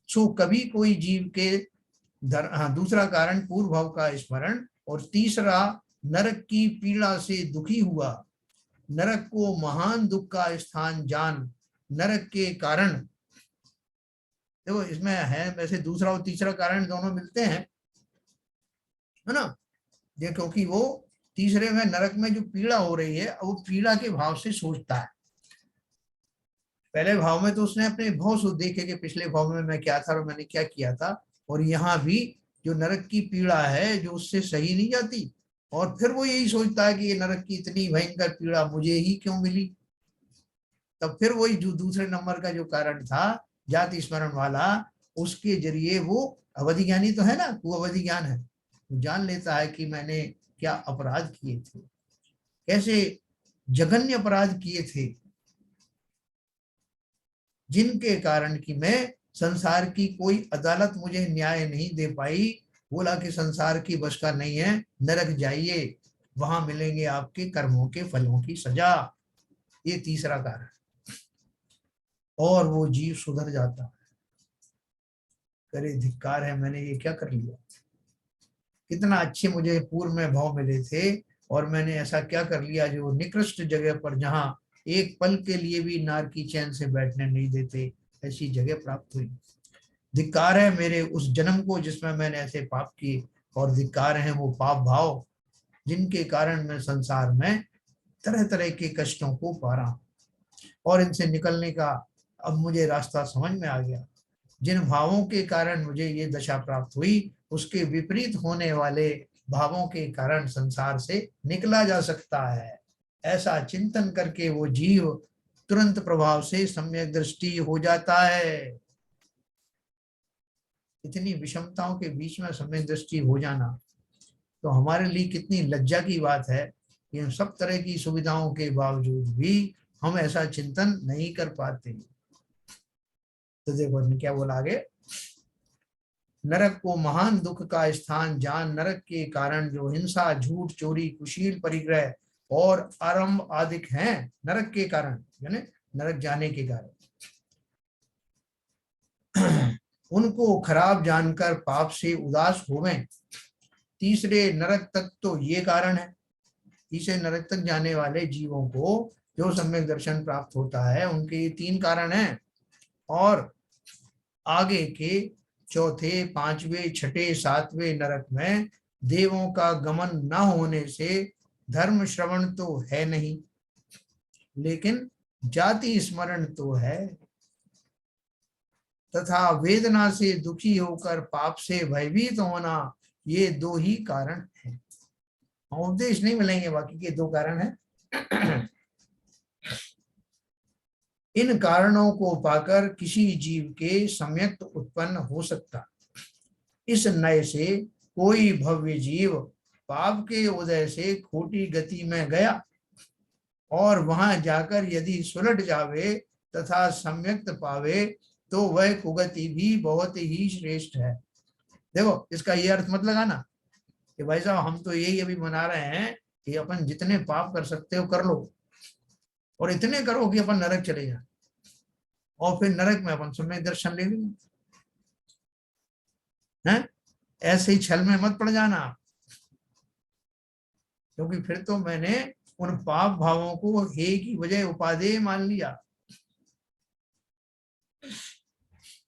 सो कभी कोई जीव के दूसरा कारण पूर्व भाव का स्मरण, और तीसरा नरक की पीड़ा से दुखी हुआ, नरक को महान दुख का स्थान जान, नरक के कारण, देखो इसमें है वैसे दूसरा और तीसरा कारण दोनों मिलते हैं, है ना, ये क्योंकि वो तीसरे में नरक में जो पीड़ा हो रही है वो पीड़ा के भाव से सोचता है। पहले भाव में तो उसने अपने भाव से देखे कि पिछले भाव में मैं क्या था और मैंने क्या किया था, और यहाँ भी जो नरक की पीड़ा है जो उससे सही नहीं जाती, और फिर वो यही सोचता है कि ये नरक की इतनी भयंकर पीड़ा मुझे ही क्यों मिली। तब फिर वही जो दूसरे नंबर का जो कारण था जाति स्मरण वाला, उसके जरिए वो अवधि ज्ञानी तो है ना, वो अवधि ज्ञान है, वो जान लेता है कि मैंने क्या अपराध किए थे, कैसे जघन्य अपराध किए थे, जिनके कारण कि मैं संसार की कोई अदालत मुझे न्याय नहीं दे पाई। बोला कि संसार की बस का नहीं है, नरक जाइए, वहां मिलेंगे आपके कर्मों के फलों की सजा। ये तीसरा कारण, और वो जीव सुधर जाता है। करे धिक्कार है, मैंने ये क्या कर लिया, कितना अच्छे मुझे पूर्व में भाव मिले थे, और मैंने ऐसा क्या कर लिया जो निकृष्ट जगह पर, जहां एक पल के लिए भी नार की चैन से बैठने नहीं देते, ऐसी जगह प्राप्त हुई। धिक्कार है मेरे उस जन्म को जिसमें मैंने ऐसे पाप किए, और धिक्कार है वो पाप भाव जिनके कारण मैं संसार में तरह तरह के कष्टों को पा रहा हूं, और इनसे निकलने का अब मुझे रास्ता समझ में आ गया। जिन भावों के कारण मुझे ये दशा प्राप्त हुई, उसके विपरीत होने वाले भावों के कारण संसार से निकला जा सकता है। ऐसा चिंतन करके वो जीव तुरंत प्रभाव से सम्यक दृष्टि हो जाता है। इतनी विषमताओं के बीच में सम्यक दृष्टि हो जाना तो हमारे लिए कितनी लज्जा की बात है कि हम सब तरह की सुविधाओं के बावजूद भी हम ऐसा चिंतन नहीं कर पाते। तो देखो क्या बोला आगे, नरक को महान दुख का स्थान जान, नरक के कारण जो हिंसा झूठ चोरी कुशील परिग्रह और आरंभ आदि हैं, नरक के कारण यानी नरक जाने के कारण उनको खराब जानकर पाप से उदास होवें। तीसरे नरक तक तो ये कारण है, तीसरे नरक तक जाने वाले जीवों को जो सम्यक दर्शन प्राप्त होता है उनके ये तीन कारण हैं। और आगे के चौथे पांचवें छठे सातवें नरक में देवों का गमन न होने से धर्म श्रवण तो है नहीं, लेकिन जाति स्मरण तो है, तथा वेदना से दुखी होकर पाप से भयभीत होना, ये दो ही कारण हैं। उपदेश नहीं मिलेंगे, बाकी के दो कारण हैं। इन कारणों को पाकर किसी जीव के सम्यक उत्पन्न हो सकता। इस नय से कोई भव्य जीव पाप के उदय से खोटी गति में गया और वहां जाकर यदि सुलट जावे तथा सम्यक पावे तो वह कुगति भी बहुत ही श्रेष्ठ है। देखो इसका ये अर्थ मत लगाना कि भाई साहब हम तो यही अभी मना रहे हैं कि अपन जितने पाप कर सकते हो कर लो, और इतने करो कि अपन नरक चले जाए, और फिर नरक में अपन सम्यक दर्शन ले लेंगे। हैं, ऐसे ही छल में मत पड़ जाना, क्योंकि फिर तो मैंने उन पाप भावों को हे की बजाय उपादेय मान लिया।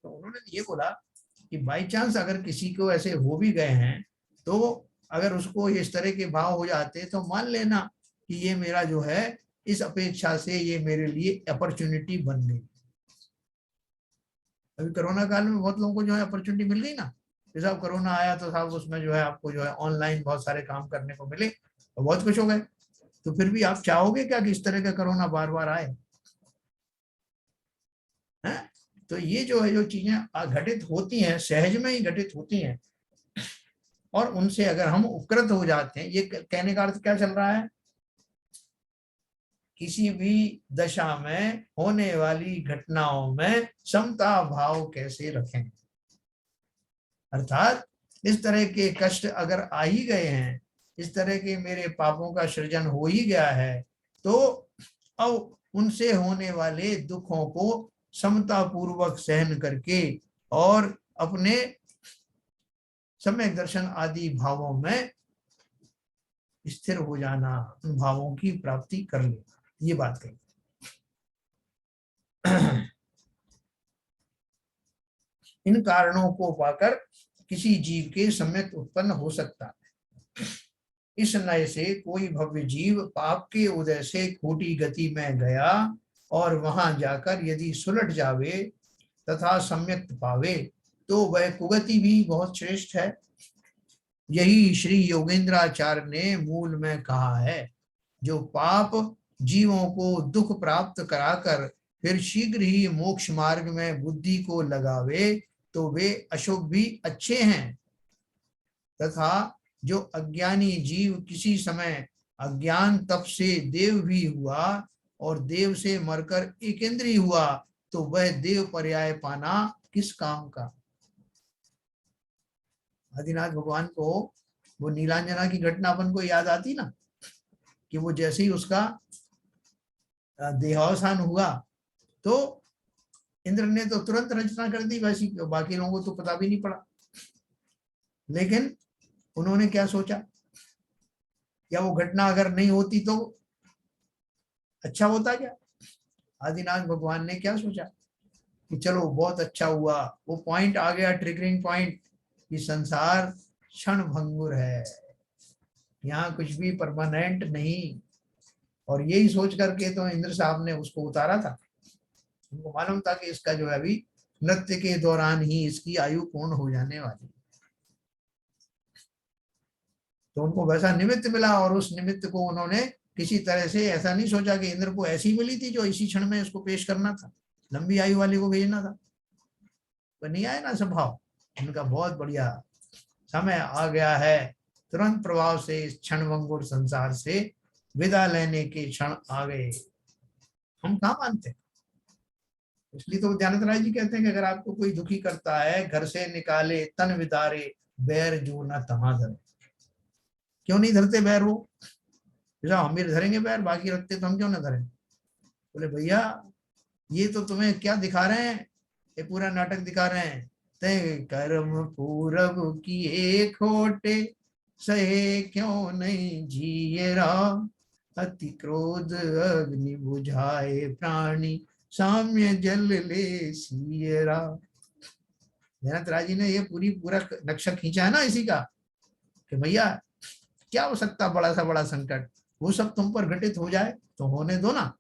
तो उन्होंने ये बोला कि बाई चांस अगर किसी को ऐसे हो भी गए हैं तो अगर उसको इस तरह के भाव हो जाते तो मान लेना कि ये मेरा जो है इस अपेक्षा से ये मेरे लिए अपॉर्चुनिटी बन गई। अभी कोरोना काल में बहुत लोगों को जो है अपॉर्चुनिटी मिल गई ना, जैसे अब कोरोना आया तो साहब उसमें जो है आपको जो है ऑनलाइन बहुत सारे काम करने को मिले और बहुत खुश हो गए। तो फिर भी आप चाहोगे क्या कि इस तरह का कोरोना बार बार आए? हैं? तो ये जो है जो चीजें घटित होती हैं सहज में ही घटित होती हैं, और उनसे अगर हम उपकृत हो जाते हैं, ये कहने का अर्थ क्या चल रहा है, किसी भी दशा में होने वाली घटनाओं में समता भाव कैसे रखें। अर्थात इस तरह के कष्ट अगर आ ही गए हैं, इस तरह के मेरे पापों का सृजन हो ही गया है, तो अब उनसे होने वाले दुखों को समता पूर्वक सहन करके और अपने सम्यक दर्शन आदि भावों में स्थिर हो जाना, उन भावों की प्राप्ति कर लेना, ये बात कही। इन कारणों को पाकर किसी जीव के सम्यक उत्पन्न हो सकता है। इस नय से कोई भव्य जीव पाप के उदय से खोटी गति में गया और वहां जाकर यदि सुलट जावे तथा सम्यक पावे तो वह कुगति भी बहुत श्रेष्ठ है। यही श्री योगेंद्राचार्य ने मूल में कहा है, जो पाप जीवों को दुख प्राप्त कराकर फिर शीघ्र ही मोक्ष मार्ग में बुद्धि को लगावे तो वे अशुभ भी अच्छे हैं, तथा जो अज्ञानी जीव किसी समय अज्ञान तप से देव भी हुआ और देव से मरकर एकेंद्रीय हुआ तो वह देव पर्याय पाना किस काम का। आदिनाथ भगवान को वो नीलांजना की घटना अपन को याद आती ना, कि वो जैसे ही उसका देहावसान हुआ तो इंद्र ने तो तुरंत रचना कर दी वैसी, बाकी लोगों को तो पता भी नहीं पड़ा। लेकिन उन्होंने क्या सोचा, क्या वो घटना अगर नहीं होती तो अच्छा होता क्या। आदिनाथ भगवान ने क्या सोचा कि चलो बहुत अच्छा हुआ, वो पॉइंट आ गया, ट्रिगरिंग पॉइंट, कि संसार क्षण भंगुर है, यहाँ कुछ भी परमानेंट नहीं। और यही सोच करके तो इंद्र साहब ने उसको उतारा था। उनको मालूम था कि इसका जो है अभी नृत्य के दौरान ही इसकी आयु पूर्ण हो जाने वाली, तो उनको वैसा निमित्त मिला और उस निमित्त को उन्होंने किसी तरह से, ऐसा नहीं सोचा कि इंद्र को ऐसी मिली थी जो इसी क्षण में उसको पेश करना था, लंबी आयु वाले को भेजना था, तो नहीं आया ना स्वभाव उनका। बहुत बढ़िया समय आ गया है, तुरंत प्रभाव से इस क्षण भंगुर संसार से विदा लेने के क्षण आ गए। हम कहाँ मानते, इसलिए तो ध्यानंद राय जी कहते हैं कि अगर आपको कोई दुखी करता है, घर से निकाले तन विदारे, बैर जो न तहां धरे। क्यों नहीं धरते बैर वो, जैसा हम भी धरेंगे बैर, बाकी रखते तो हम क्यों ना धरें। बोले भैया ये तो तुम्हें क्या दिखा रहे हैं, ये पूरा नाटक दिखा रहे हैं। ते कर्म पूरब किए खोटे, सहे क्यों नहीं जिए राम, अति क्रोध अग्नि बुझाए प्राणी, साम्य जल ले सियरा। जयनाथ जी ने ये पूरा नक्शा खींचा है ना इसी का, कि भैया क्या हो सकता बड़ा सा बड़ा संकट, वो सब तुम पर घटित हो जाए तो होने दो ना।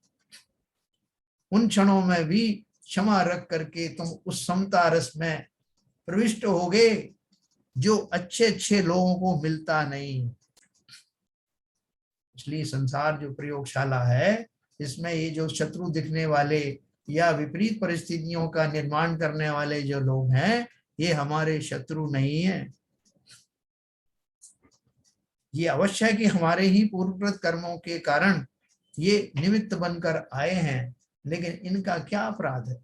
उन क्षणों में भी क्षमा रख करके तुम उस समता रस में प्रविष्ट होगे जो अच्छे अच्छे लोगों को मिलता नहीं। इसलिए संसार जो प्रयोगशाला है, इसमें ये जो शत्रु दिखने वाले या विपरीत परिस्थितियों का निर्माण करने वाले जो लोग हैं, ये हमारे शत्रु नहीं है। ये अवश्य है कि हमारे ही पूर्वकृत कर्मों के कारण ये निमित्त बनकर आए हैं, लेकिन इनका क्या अपराध है।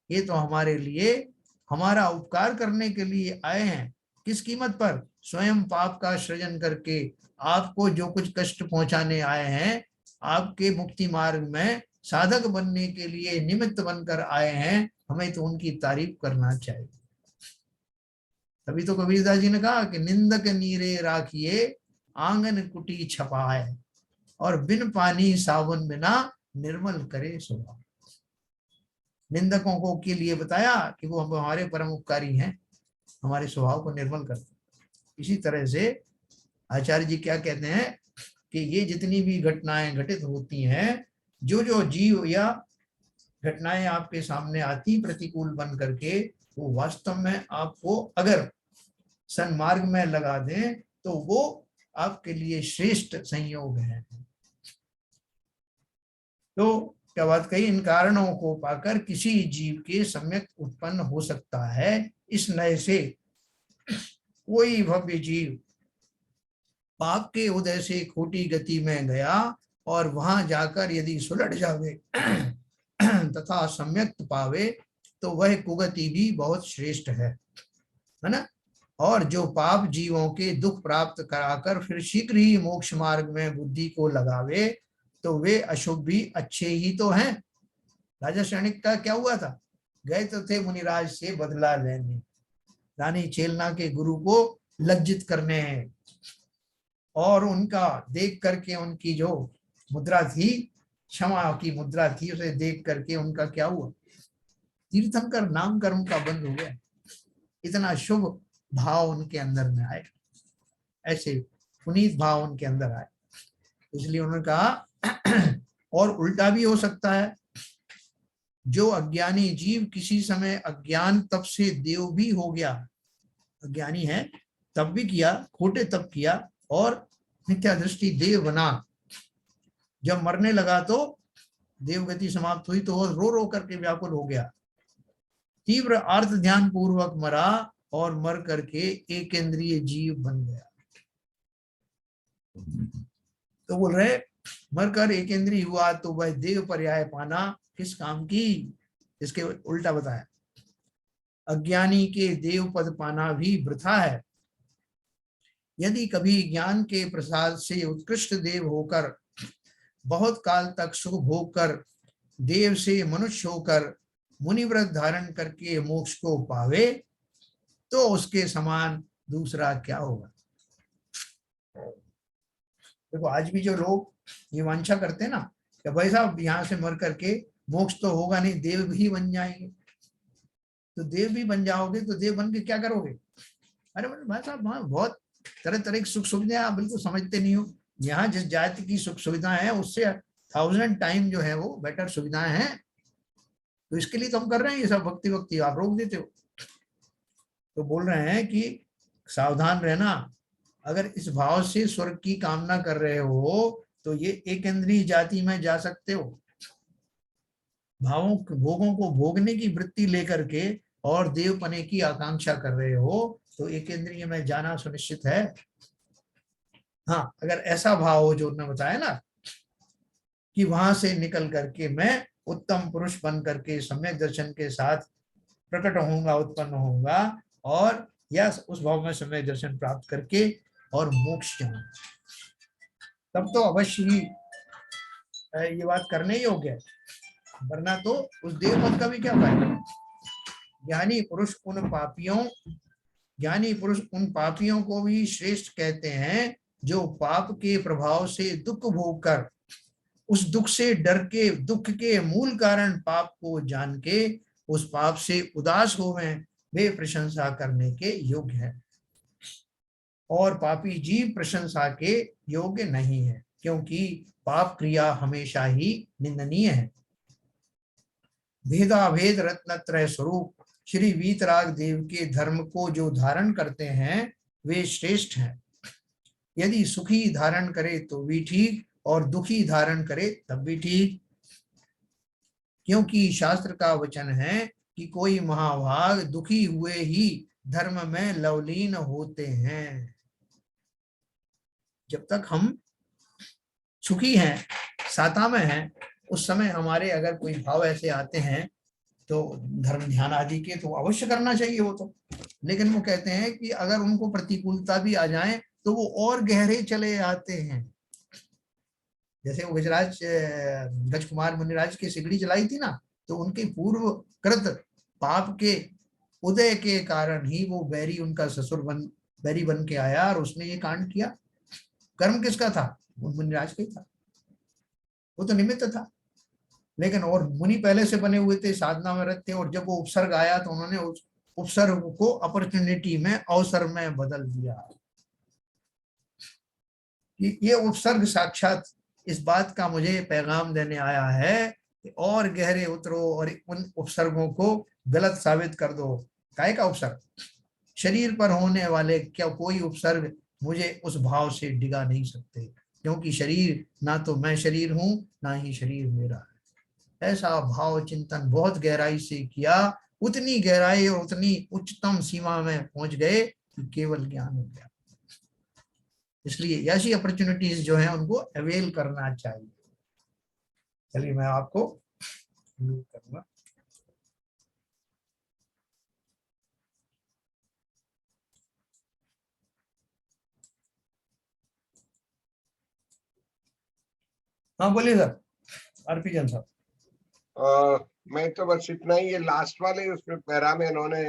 ये तो हमारे लिए, हमारा उपकार करने के लिए आए हैं। किस कीमत पर, स्वयं पाप का सृजन करके आपको जो कुछ कष्ट पहुंचाने आए हैं, आपके मुक्ति मार्ग में साधक बनने के लिए निमित्त बनकर आए हैं। हमें तो उनकी तारीफ करना चाहिए। तभी तो कबीरदास जी ने कहा कि निंदक नीरे राखिए, आंगन कुटी छपाए, और बिन पानी साबुन बिना निर्मल करे स्वभाव। निंदकों को के लिए बताया कि वो हमारे परम उपकारी हैं, हमारे स्वभाव को निर्मल करते। इसी तरह से आचार्य जी क्या कहते हैं कि ये जितनी भी घटनाएं घटित होती हैं, जो जो जीव या घटनाएं आपके सामने आती प्रतिकूल बन करके, वो वास्तव में आपको अगर सन्मार्ग में लगा दें तो वो आपके लिए श्रेष्ठ संयोग है। तो क्या बात कही, इन कारणों को पाकर किसी जीव के सम्यक उत्पन्न हो सकता है। इस नए से कोई भव्य जीव पाप के उदय से खोटी गति में गया और वहां जाकर यदि सुलट जावे तथा सम्यक पावे तो वह कुगति भी बहुत श्रेष्ठ है ना। और जो पाप जीवों के दुख प्राप्त कराकर फिर शीघ्र ही मोक्ष मार्ग में बुद्धि को लगावे तो वे अशुभ भी अच्छे ही तो हैं। राजा सैनिक का क्या हुआ था, गए तो थे मुनिराज से बदला लेने, रानी चेलना के गुरु को लज्जित करने, और उनका देख करके उनकी जो मुद्रा थी, क्षमा की मुद्रा थी, उसे देख करके उनका क्या हुआ, तीर्थंकर नाम कर्म का बंद हो गया। इतना शुभ भाव उनके अंदर में आए। ऐसे पुनीत भाव उनके अंदर आए। इसलिए उन्होंने कहा और उल्टा भी हो सकता है, जो अज्ञानी जीव किसी समय अज्ञान तप से देव भी हो गया, अज्ञानी है तब भी किया, खोटे तप किया और मिथ्या दृष्टि देव बना, जब मरने लगा तो देवगति समाप्त हुई तो वो रो रो करके व्याकुल हो गया, तीव्र अर्थ ध्यान पूर्वक मरा और मर करके एकेंद्रीय जीव बन गया। तो बोल रहे मरकर एकेंद्रीय हुआ तो वह देव पर्याय पाना किस काम की, इसके उल्टा बताया, अज्ञानी के देव पद पाना भी वृथा है। यदि कभी ज्ञान के प्रसाद से उत्कृष्ट देव होकर बहुत काल तक सुख भोग कर देव से मनुष्य होकर मुनिव्रत धारण करके मोक्ष को पावे तो उसके समान दूसरा क्या होगा। देखो आज भी जो लोग ये वांछा करते हैं ना कि भाई साहब यहाँ से मर करके मोक्ष तो होगा नहीं, देव भी बन जाएंगे, तो देव भी बन जाओगे तो देव बन के क्या करोगे। अरे भाई साहब वहाँ बहुत तरह तरह की सुख सुविधाएं आप बिल्कुल समझते नहीं हो, यहाँ जिस जाति की सुख सुविधाएं हैं उससे 1000 टाइम जो है वो बेटर सुविधाएं हैं, तो इसके लिए तो हम कर रहे हैं ये सब भक्ति भक्ति, आप रोक देते हो। तो बोल रहे हैं कि सावधान रहना, अगर इस भाव से स्वर्ग की कामना कर रहे हो तो ये एकेंद्रीय जाति में जा सकते हो, भावों भोगों को भोगने की वृत्ति लेकर के और देवपने की आकांक्षा कर रहे हो तो एकेंद्रीय में जाना सुनिश्चित है। हाँ अगर ऐसा भाव हो जो उन्होंने बताया ना कि वहां से निकल करके मैं उत्तम पुरुष बन करके सम्यक दर्शन के साथ प्रकट होऊंगा, उत्पन्न होऊंगा, और या उस भाव में सम्यक दर्शन प्राप्त करके और मोक्ष जाऊंगा, तब तो अवश्य ही ये बात करने ही योग्य है, वरना तो उस देवपद का भी क्या फायदा। ज्ञानी पुरुष उन पापियों को भी श्रेष्ठ कहते हैं जो पाप के प्रभाव से दुख भोग कर उस दुख से डर के दुख के मूल कारण पाप को जान के उस पाप से उदास होवें, वे प्रशंसा करने के योग्य है, और पापी जीव प्रशंसा के योग्य नहीं है, क्योंकि पाप क्रिया हमेशा ही निंदनीय है। भेदाभेद रत्नत्रय स्वरूप श्री वीतराग देव के धर्म को जो धारण करते हैं वे श्रेष्ठ हैं। यदि सुखी धारण करे तो भी ठीक और दुखी धारण करे तब भी ठीक, क्योंकि शास्त्र का वचन है कि कोई महाभाग दुखी हुए ही धर्म में लवलीन होते हैं। जब तक हम सुखी हैं, साता में हैं, उस समय हमारे अगर कोई भाव ऐसे आते हैं तो धर्म ध्यान आदि के तो अवश्य करना चाहिए वो तो, लेकिन वो कहते हैं कि अगर उनको प्रतिकूलता भी आ जाए तो वो और गहरे चले आते हैं। जैसे वो गज कुमार मुनिराज की सिगड़ी चलाई थी ना, तो उनके पूर्व कृत पाप के उदय के कारण ही वो बैरी उनका ससुर बैरी बन के आया और उसने ये कांड किया। कर्म किसका था? मुनिराज का ही था, वो तो निमित्त था। लेकिन और मुनि पहले से बने हुए थे, साधना में रत थे, और जब वो उपसर्ग आया तो उन्होंने उस उपसर्ग को अपॉर्चुनिटी में अवसर में बदल दिया। ये उपसर्ग साक्षात इस बात का मुझे पैगाम देने आया है कि और गहरे उतरो और उन उपसर्गों को गलत साबित कर दो। काय का उपसर्ग? शरीर पर होने वाले क्या कोई उपसर्ग मुझे उस भाव से डिगा नहीं सकते, क्योंकि शरीर ना तो मैं शरीर हूं ना ही शरीर मेरा है। ऐसा भाव चिंतन बहुत गहराई से किया, उतनी गहराई और उतनी उच्चतम सीमा में पहुंच गए कि केवल ज्ञान हो गया। इसलिए ऐसी अपॉर्चुनिटीज जो है उनको अवेल करना चाहिए। चलिए मैं आपको करूंगा। हाँ बोलिए सर, आरपी जन साहब। मैं तो बस इतना ही, ये लास्ट वाले उसमें पैरा में इन्होंने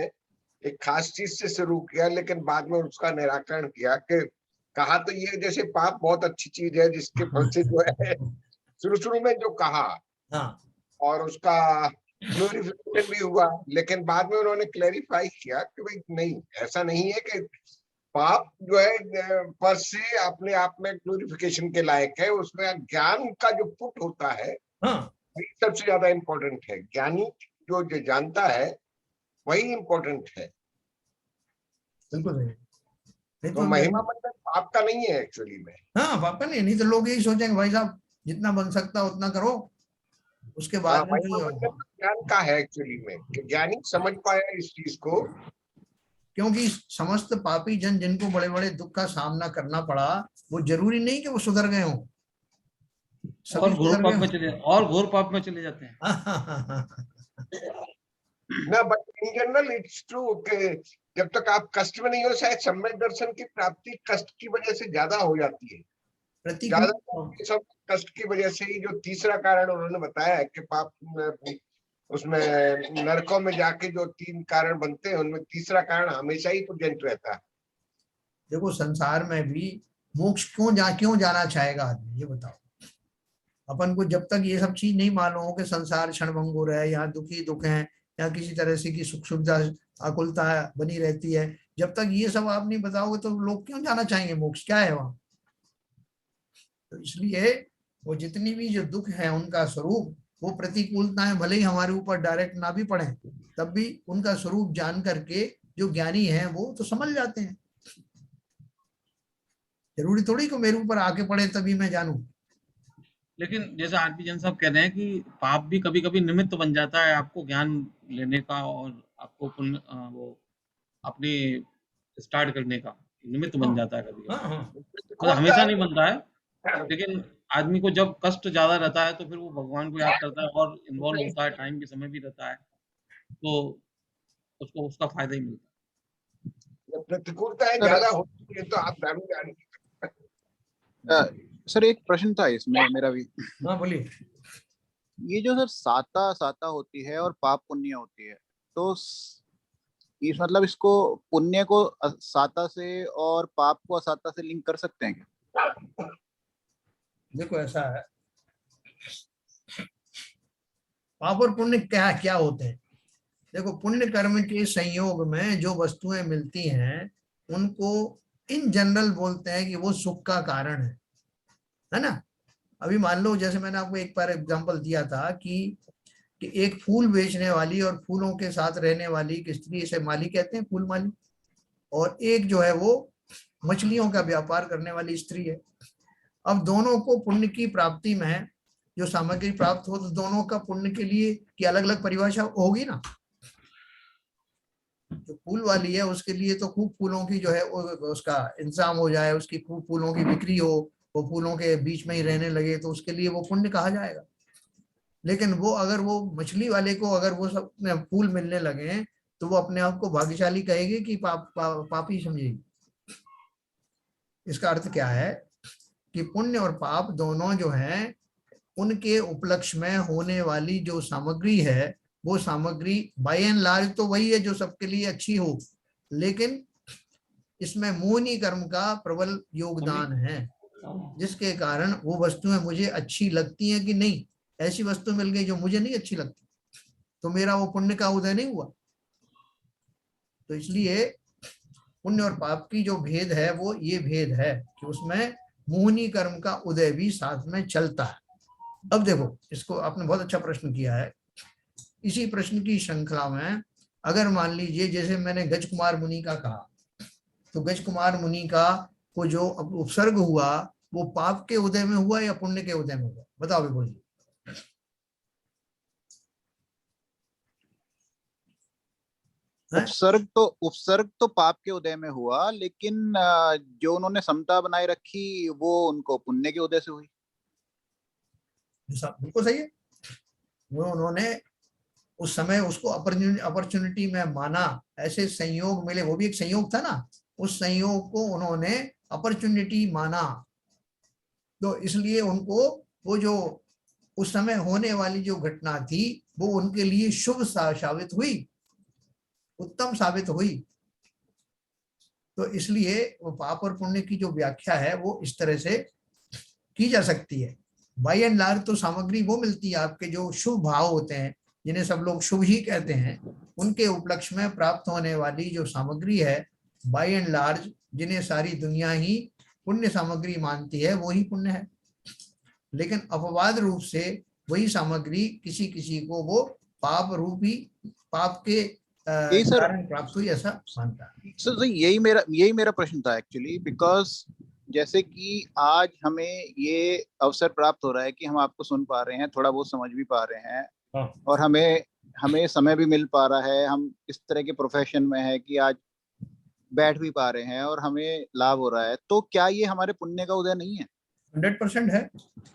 एक खास चीज से शुरू किया लेकिन बाद में उसका निराकरण किया कि कहा तो ये जैसे पाप बहुत अच्छी चीज है जिसके फल से जो है शुरू में जो कहा, हाँ, और उसका ग्लोरिफिकेशन भी हुआ, लेकिन बाद में उन्होंने क्लैरिफाई किया कि भाई नहीं, ऐसा नहीं है कि पाप जो है पर से अपने आप में ग्लोरिफिकेशन के लायक है, उसमें ज्ञान का जो पुट होता है हाँ वही सबसे ज्यादा इम्पोर्टेंट है। ज्ञानी जो जानता है वही इम्पोर्टेंट है। बिल्कुल सही। नहीं तो तो महिमा मंडन पाप का नहीं है एक्चुअली में। हाँ पापा नहीं तो लोग यही सोचेंगे भाई साहब जितना बन सकता उतना करो, उसके हाँ, बाद में महिमा जो मंडन तो ज्ञान का है एक्चुअली में, कि ज्ञानी समझ पाया इस चीज को। क्योंकि समस्त पापी जन जिनको बड़े बड़े दुख का सामना करना पड़ा, वो जरूरी नहीं कि वो सुधर गए हों, सभी और घोर सुधर गए पाप में हों। चले और घोर पाप में चले जाते हैं। ना, but in general it's true कि जब तक आप कष्ट में नहीं हो, शायद सम्यक दर्शन की प्राप्ति कष्ट की वजह से ज्यादा हो जाती है। प्रतिकूल ज्यादातर ये सब कष्ट की वजह से ही, जो तीसरा कारण उन्होंने बताया है कि पाप उसमें नरकों में जाके जो 3 कारण बनते हैं, उनमें तीसरा कारण हमेशा ही प्रेजेंट रहता है। देखो संसार में भी मोक्ष क्यों जाना चाहेगा आदमी, ये बताओ। अपन को जब तक ये सब चीज नहीं मालूम हो कि संसार क्षणभंगुर है, यहाँ दुखी दुख है, या किसी तरह से की सुख सुविधा आकुलता बनी रहती है, जब तक ये सब आप नहीं बताओगे तो लोग क्यों जाना चाहेंगे, मोक्ष क्या है वहां। तो इसलिए वो जितनी भी जो दुख है उनका स्वरूप, वो प्रतिकूलताएं भले ही हमारे ऊपर डायरेक्ट ना भी पड़े, तब भी उनका स्वरूप जान करके जो ज्ञानी है वो तो समझ जाते हैं। जरूरी थोड़ी कि मेरे ऊपर आके पड़े तभी मैं जानूं। लेकिन जैसे आरपी जैन साहब कह रहे हैं कि पाप भी कभी-कभी निमित्त बन जाता है आपको ज्ञान लेने का और आपको वो अपनी स्टार्ट करने का निमित्त बन हाँ जाता है कभी-कभी। हाँ हाँ मतलब होता हमेशा है। नहीं बनता है, लेकिन आदमी को जब कष्ट ज़्यादा रहता है तो फिर वो भगवान को याद करता है और इन्वॉल्व होता है, टाइम के समय भी रहता है, तो उसको उसका फ़ायदा ही मिलता है। जब प्रतिकूलताएं सर ज्यादा होती है तो आप दारू जाने। सर एक प्रश्न था इसमें मेरा भी। हाँ बोलिए। ये जो सर साता साता होती है और पाप पुण्य होती है, तो इस मतलब इसको पुण्य को साता से और पाप को असाता से लिंक कर सकते हैं क्या? देखो ऐसा है, पाप और पुण्य क्या क्या होते हैं। देखो पुण्य कर्म के संयोग में जो वस्तुएं मिलती हैं उनको इन जनरल बोलते हैं कि वो सुख का कारण है ना। अभी मान लो जैसे मैंने आपको एक बार एग्जांपल दिया था कि एक फूल बेचने वाली और फूलों के साथ रहने वाली एक स्त्री, इसे माली कहते हैं, फूल माली, और एक जो है वो मछलियों का व्यापार करने वाली स्त्री है। अब दोनों को पुण्य की प्राप्ति में जो सामग्री प्राप्त हो, तो दोनों का पुण्य के लिए की अलग अलग परिभाषा होगी ना। जो फूल वाली है उसके लिए तो खूब फूलों की जो है उसका इंतजाम हो जाए, उसकी खूब फूलों की बिक्री हो, वो फूलों के बीच में ही रहने लगे, तो उसके लिए वो पुण्य कहा जाएगा। लेकिन वो अगर वो मछली वाले को अगर वो सब फूल मिलने लगे तो वो अपने आप को भाग्यशाली कहेगी कि पापी समझेगी। इसका अर्थ क्या है कि पुण्य और पाप दोनों जो हैं उनके उपलक्ष्य में होने वाली जो सामग्री है, वो सामग्री बाय एंड लार्ज तो वही है जो सबके लिए अच्छी हो, लेकिन इसमें मोहनी कर्म का प्रबल योगदान है, जिसके कारण वो वस्तुएं मुझे अच्छी लगती हैं कि नहीं। ऐसी वस्तु मिल गई जो मुझे नहीं अच्छी लगती तो मेरा वो पुण्य का उदय नहीं हुआ। तो इसलिए पुण्य और पाप की जो भेद है वो ये भेद है कि उसमें मोहनी कर्म का उदय भी साथ में चलता है। अब देखो, इसको आपने बहुत अच्छा प्रश्न किया है। इसी प्रश्न की श्रृंखला में अगर मान लीजिए जैसे मैंने गज कुमार मुनि का कहा, तो गज कुमार मुनि का को जो उपसर्ग हुआ वो पाप के उदय में हुआ या पुण्य के उदय में हुआ, बताओ बोलिए। उपसर्ग तो पाप के उदय में हुआ, लेकिन जो उन्होंने समता बनाए रखी वो उनको पुण्य के उदय से हुई। बिल्कुल सही है। वो उन्होंने उस समय उसको अपॉर्चुनिटी में माना, ऐसे संयोग मिले, वो भी एक संयोग था ना, उस संयोग को उन्होंने अपॉर्चुनिटी माना, तो इसलिए उनको वो जो उस समय होने वाली जो घटना थी वो उनके लिए शुभ साबित हुई, उत्तम साबित हुई। तो इसलिए वो पाप और पुण्य की जो व्याख्या है वो इस तरह से की जा सकती है। बाय एंड लार्ज तो सामग्री वो मिलती है आपके जो शुभ भाव होते हैं, जिन्हें सब लोग शुभ ही कहते हैं, उनके उपलक्ष्य में प्राप्त होने वाली जो सामग्री है बाय एंड लार्ज जिन्हें सारी दुनिया ही पुण्य सामग्री मानती है वो ही पुण्य है, लेकिन अपवाद रूप से वही सामग्री किसी किसी को वो पाप रूपी पाप के यही सर, कारण प्राप्त हुई ऐसा मानता है। सर यही मेरा प्रश्न था एक्चुअली, बिकॉज जैसे कि आज हमें ये अवसर प्राप्त हो रहा है कि हम आपको सुन पा रहे हैं, थोड़ा बहुत समझ भी पा रहे हैं, हाँ। और हमें समय भी मिल पा रहा है, हम इस तरह के प्रोफेशन में है कि आज बैठ भी पा रहे हैं और हमें लाभ हो रहा है, तो क्या ये हमारे पुण्य का उदय नहीं है? 100% है,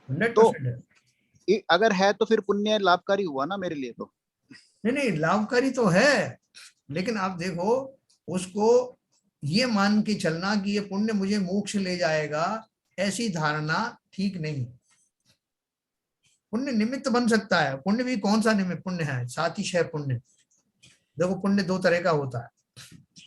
100% तो है। अगर है तो फिर पुण्य लाभकारी हुआ ना मेरे लिए तो। नहीं, लाभकारी तो है, लेकिन आप देखो उसको ये मान के चलना कि ये पुण्य मुझे मोक्ष ले जाएगा, ऐसी धारणा ठीक नहीं। पुण्य निमित्त बन सकता है। पुण्य भी कौन सा निमित्त पुण्य है? सातिशय पुण्य। देखो पुण्य दो तरह का होता है।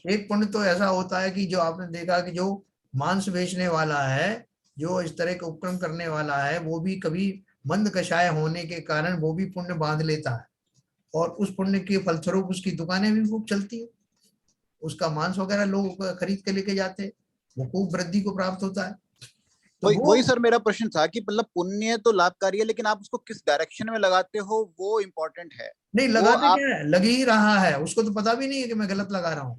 एक पुण्य तो ऐसा होता है कि जो आपने देखा कि जो मांस बेचने वाला है, जो इस तरह के उपक्रम करने वाला है, वो भी कभी मंद कषाय होने के कारण वो भी पुण्य बांध लेता है, और उस पुण्य के फलस्वरूप उसकी दुकानें भी खूब चलती है, उसका मांस वगैरह लोग खरीद के लेके जाते हैं, वो खूब वृद्धि को प्राप्त होता है। तो वही सर मेरा प्रश्न था कि मतलब पुण्य तो लाभकारी है, लेकिन आप उसको किस डायरेक्शन में लगाते हो वो इम्पोर्टेंट है। नहीं, लगाते क्या है, लग ही रहा है, उसको तो पता भी नहीं है कि मैं गलत लगा रहा हूं।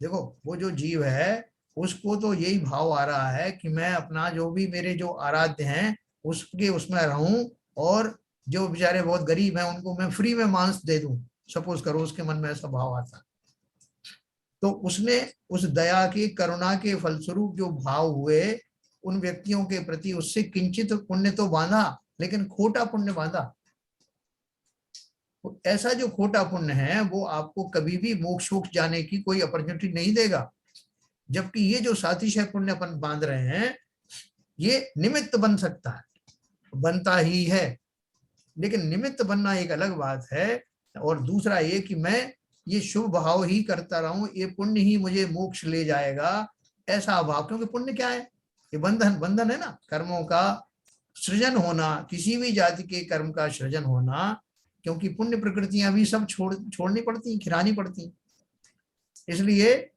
देखो वो जो जीव है उसको तो यही भाव आ रहा है कि मैं अपना जो भी मेरे जो आराध्य हैं उसके उसमें रहूं, और जो बेचारे बहुत गरीब हैं उनको मैं फ्री में मांस दे दूं, सपोज करो उसके मन में ऐसा भाव आता है। तो उसने उस दया की करुणा के फलस्वरूप जो भाव हुए उन व्यक्तियों के प्रति, उससे किंचित पुण्य तो बांधा, लेकिन खोटा पुण्य बांधा। तो ऐसा जो खोटा पुण्य है वो आपको कभी भी मोक्ष जाने की कोई अपॉर्चुनिटी नहीं देगा, जबकि ये जो सातिशय पुण्य अपन बांध रहे हैं ये निमित्त बन सकता है, बनता ही है, लेकिन निमित्त बनना एक अलग बात है। और दूसरा ये कि मैं ये शुभ भाव ही करता रहूं, ये पुण्य ही मुझे मोक्ष ले जाएगा, ऐसा भाव। क्योंकि पुण्य क्या है? ये बंधन है ना, कर्मों का सृजन होना, किसी भी जाति के कर्म का सृजन होना, क्योंकि पुण्य प्रकृतियां भी सब छोड़नी पड़ती, खिलानी पड़ती। इसलिए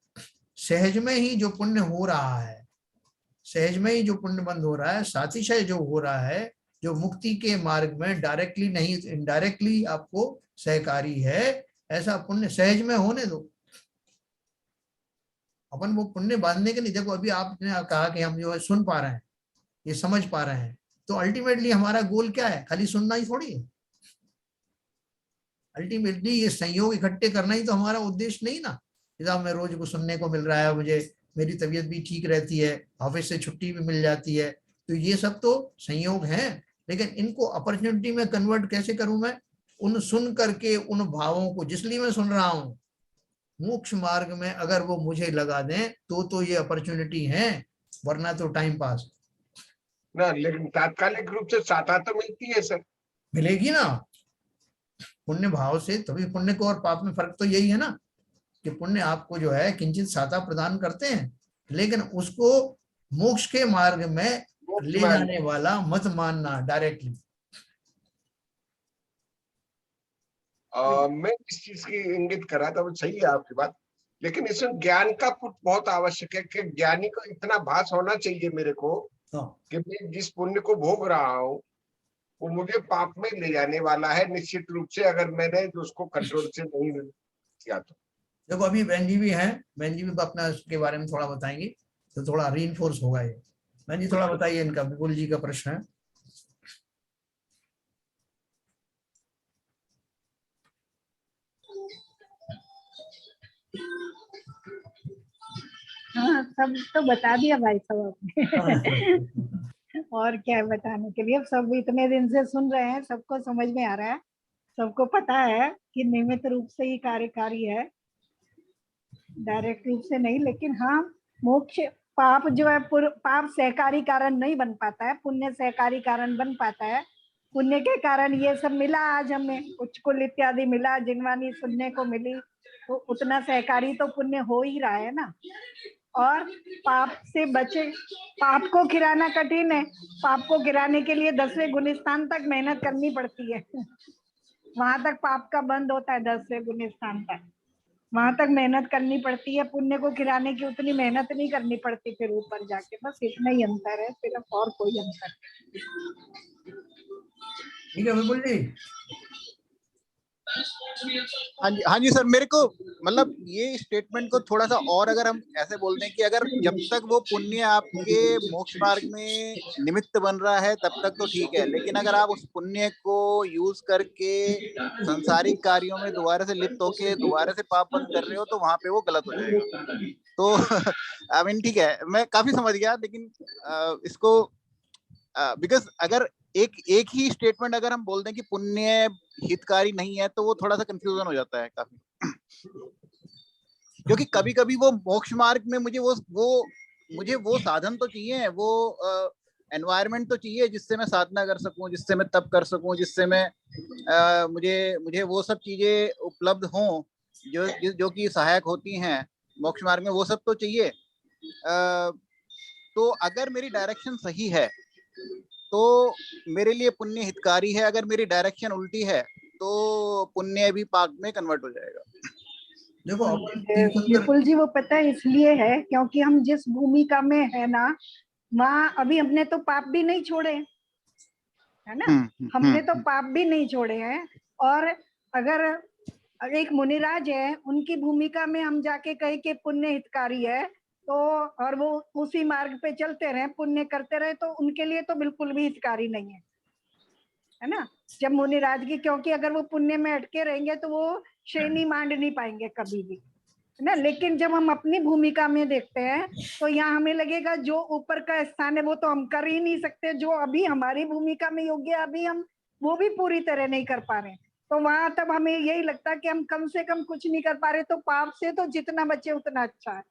सहज में ही जो पुण्य हो रहा है, सहज में ही जो पुण्य बंद हो रहा है, सातिशय जो हो रहा है, जो मुक्ति के मार्ग में डायरेक्टली नहीं इनडायरेक्टली आपको सहकारी है, ऐसा पुण्य सहज में होने दो। अपन वो पुण्य बांधने के लिए, देखो अभी आपने कहा कि हम जो है सुन पा रहे हैं, ये समझ पा रहे हैं, तो अल्टीमेटली हमारा गोल क्या है? खाली सुनना ही थोड़ी है। अल्टीमेटली ये संयोग इकट्ठे करना ही तो हमारा उद्देश्य नहीं ना। जैसा मैं रोज को सुनने को मिल रहा है, मुझे मेरी तबीयत भी ठीक रहती है, ऑफिस से छुट्टी भी मिल जाती है, तो ये सब तो संयोग हैं, लेकिन इनको अपॉर्चुनिटी में कन्वर्ट कैसे करूं मैं? उन सुन करके उन भावों को, जिसलिए मैं सुन रहा हूं, मोक्ष मार्ग में अगर वो मुझे लगा दें तो ये अपॉर्चुनिटी है, वरना तो टाइम पास ना। लेकिन तात्कालिक रूप से सहायता तो मिलती है सर। मिलेगी ना पुण्य भाव से। तभी पुण्य को और पाप में फर्क तो यही है ना, कि पुण्य आपको जो है किंचित सहायता प्रदान करते हैं, लेकिन उसको मोक्ष के मार्ग में ले जाने वाला मत मानना डायरेक्टली। मैं इस चीज की इंगित कर रहा था, वो सही है आपकी बात, लेकिन इसमें ज्ञान का बहुत आवश्यक है कि ज्ञानी को इतना भास होना चाहिए मेरे को कि मैं जिस पुण्य को भोग रहा हूँ वो मुझे पाप में ले जाने वाला है निश्चित रूप से, अगर मैंने उसको कंट्रोल से नहीं किया तो। देखो अभी बहन जी भी हैं, बहन जी भी अपना इसके बारे में थोड़ा बताएंगी तो थोड़ा रीइंफोर्स होगा ये। बहन जी थोड़ा बताइए, इनका विपुल जी का प्रश्न है। हाँ, सब तो बता दिया भाई साहब आपने और क्या है बताने के लिए? अब सब इतने दिन से सुन रहे हैं, सबको समझ में आ रहा है, सबको पता है कि नियमित रूप से ही कार्यकारी है, डायरेक्ट रूप से नहीं। लेकिन हाँ, मोक्ष पाप जो है, पाप सहकारी कारण नहीं बन पाता है, पुण्य सहकारी कारण बन पाता है। पुण्य के कारण ये सब मिला, आज हमें उच्च कुल इत्यादि मिला, जिनवानी सुनने को मिली, तो उतना सहकारी तो पुण्य हो ही रहा है ना। और पाप से बचे, पाप को गिराना कठिन है, पाप को गिराने के लिए 10वें गुण स्थान तक मेहनत करनी पड़ती है, वहां तक पाप का बंद होता है 10वें गुण स्थान तक। वहां तक मेहनत करनी पड़ती है, पुण्य को गिराने की उतनी मेहनत नहीं करनी पड़ती फिर ऊपर जाके। बस इतना ही अंतर है, सिर्फ, और कोई अंतर नहीं। ठीक है विपुल जी। हाँ जी सर, मेरे को मतलब ये स्टेटमेंट को थोड़ा सा और अगर हम ऐसे बोल दें कि अगर जब तक वो पुण्य आपके मोक्ष मार्ग में निमित्त बन रहा है तब तक तो ठीक है, लेकिन अगर आप उस पुण्य को यूज करके सांसारिक कार्यों में दोबारा से लिप्त होके दोबारा से पाप बंद कर रहे हो तो वहां पे वो गलत हो जाएगा। तो आई मीन ठीक है, मैं काफी समझ गया, लेकिन इसको बिकॉज अगर एक ही स्टेटमेंट अगर हम बोल दें कि पुण्य हितकारी नहीं है तो वो थोड़ा सा कंफ्यूजन हो जाता है काफी। क्योंकि कभी कभी वो मोक्ष मार्ग में मुझे वो साधन तो चाहिए, वो एनवायरनमेंट तो चाहिए जिससे मैं साधना कर सकूं, जिससे मैं तप कर सकूं, जिससे मैं मुझे वो सब चीजें उपलब्ध हों जो कि सहायक होती हैं मोक्ष मार्ग में, वो सब तो चाहिए। तो अगर मेरी डायरेक्शन सही है तो मेरे लिए पुण्य हितकारी है, अगर मेरी डायरेक्शन उल्टी है तो पुण्य भी पाप में कन्वर्ट हो जाएगा। देखो विपुल जी, वो पता है इसलिए है क्योंकि हम जिस भूमिका में है ना, वहाँ अभी हमने तो पाप भी नहीं छोड़े, है ना। हमने तो पाप भी नहीं छोड़े हैं। और अगर एक मुनिराज है, उनकी भूमिका में हम जाके कहे कि पुण्य हितकारी है, तो और वो उसी मार्ग पे चलते रहे, पुण्य करते रहे, तो उनके लिए तो बिल्कुल भी हितकारी नहीं है ना। जब मुनिराज की, क्योंकि अगर वो पुण्य में अटके रहेंगे तो वो श्रेणी मांड नहीं पाएंगे कभी भी, है ना। लेकिन जब हम अपनी भूमिका में देखते हैं तो यहाँ हमें लगेगा जो ऊपर का स्थान है वो तो हम कर ही नहीं सकते, जो अभी हमारी भूमिका में योग्य अभी हम वो भी पूरी तरह नहीं कर पा रहे। तो वहां तब हमें यही लगता है कि हम कम से कम कुछ नहीं कर पा रहे, तो पाप से तो जितना बचे उतना अच्छा है।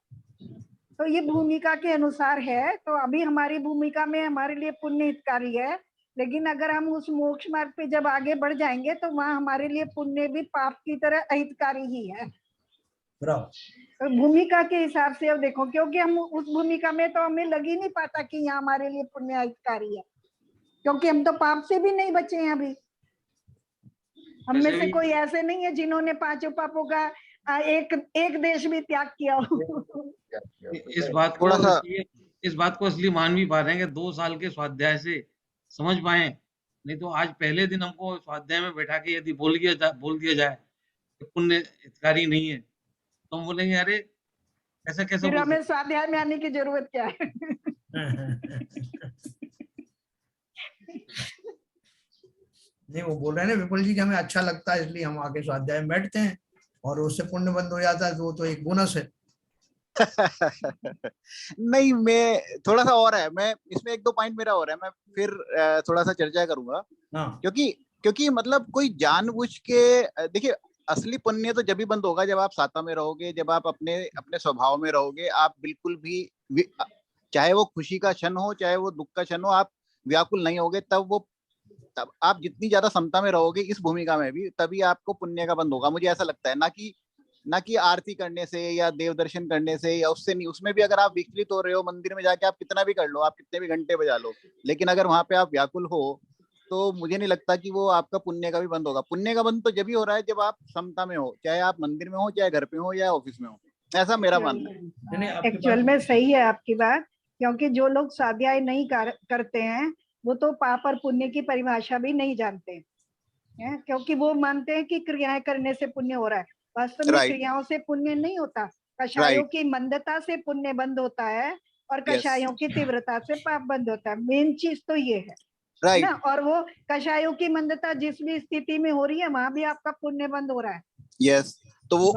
तो ये भूमिका के अनुसार है। तो अभी हमारी भूमिका में हमारे लिए पुण्य हितकारी है, लेकिन अगर हम उस मोक्ष मार्ग पे जब आगे बढ़ जाएंगे तो वहां हमारे लिए पुण्य भी पाप की तरह अहितकारी ही है। तो भूमिका के हिसाब से अब देखो, क्योंकि हम उस भूमिका में तो हमें लग ही नहीं पाता कि यहाँ हमारे लिए पुण्य हितकारी है, क्योंकि हम तो पाप से भी नहीं बचे हैं अभी। हम में से कोई ऐसे नहीं है जिन्होंने पांचों पापों का एक देश भी त्याग किया हो। इस बात को असली मान भी पा रहे हैं कि 2 साल के स्वाध्याय से समझ पाए, नहीं तो आज पहले दिन हमको स्वाध्याय में बैठा के यदि बोल दिया जाए कि पुण्य हितकारी नहीं है तो हम बोलेंगे अरे ऐसा कैसे। फिर हमें स्वाध्याय में आने की जरूरत क्या है। नहीं, वो बोल रहे हैं ना विपुल जी कि हमें अच्छा लगता है इसलिए हम आके स्वाध्याय में बैठते हैं, और उससे पुण्य बंद हो जाता है तो वो तो एक बोनस है। नहीं, मैं थोड़ा सा और है, मैं इसमें 1-2 पॉइंट मेरा और है, मैं फिर थोड़ा सा चर्चा करूंगा। क्योंकि मतलब कोई जानबूझ के, देखिए असली पुण्य तो जब भी बंद होगा जब आप साता में रहोगे, जब आप अपने स्वभाव में रहोगे, आप बिल्कुल भी चाहे वो खुशी का क्षण हो चाहे वो दुख का क्षण हो, आप व्याकुल नहीं होगे, तब आप जितनी ज्यादा समता में रहोगे इस भूमिका में भी, तभी आपको पुण्य का बंद होगा। मुझे ऐसा लगता है, ना कि आरती करने से या देव दर्शन करने से या उससे नहीं। उसमें भी अगर आप विचलित हो रहे हो, मंदिर में जाके आप कितना भी कर लो, आप कितने भी घंटे बजा लो, लेकिन अगर वहां पे आप व्याकुल हो तो मुझे नहीं लगता कि वो आपका पुण्य का भी बंद होगा। पुण्य का बंद तो जब ही हो रहा है जब आप समता में हो, चाहे आप मंदिर में हो, चाहे घर पे हो, या ऑफिस में हो। ऐसा मेरा मानना है। एक्चुअल में सही है आपकी बात, क्योंकि जो लोग स्वाध्याय नहीं करते हैं वो तो पाप और पुण्य की परिभाषा भी नहीं जानते हैं, क्योंकि वो मानते हैं कि क्रियाएं करने से पुण्य हो रहा है। वास्तव में क्रियाओं से पुण्य नहीं होता, कषायों की मंदता से पुण्य बंद होता है और कषायों की तीव्रता से पाप बंद होता है। मेन चीज तो ये है ना। और वो कषायों की मंदता जिस भी स्थिति में हो रही है वहां भी आपका पुण्य बंद हो रहा है। यस, तो वो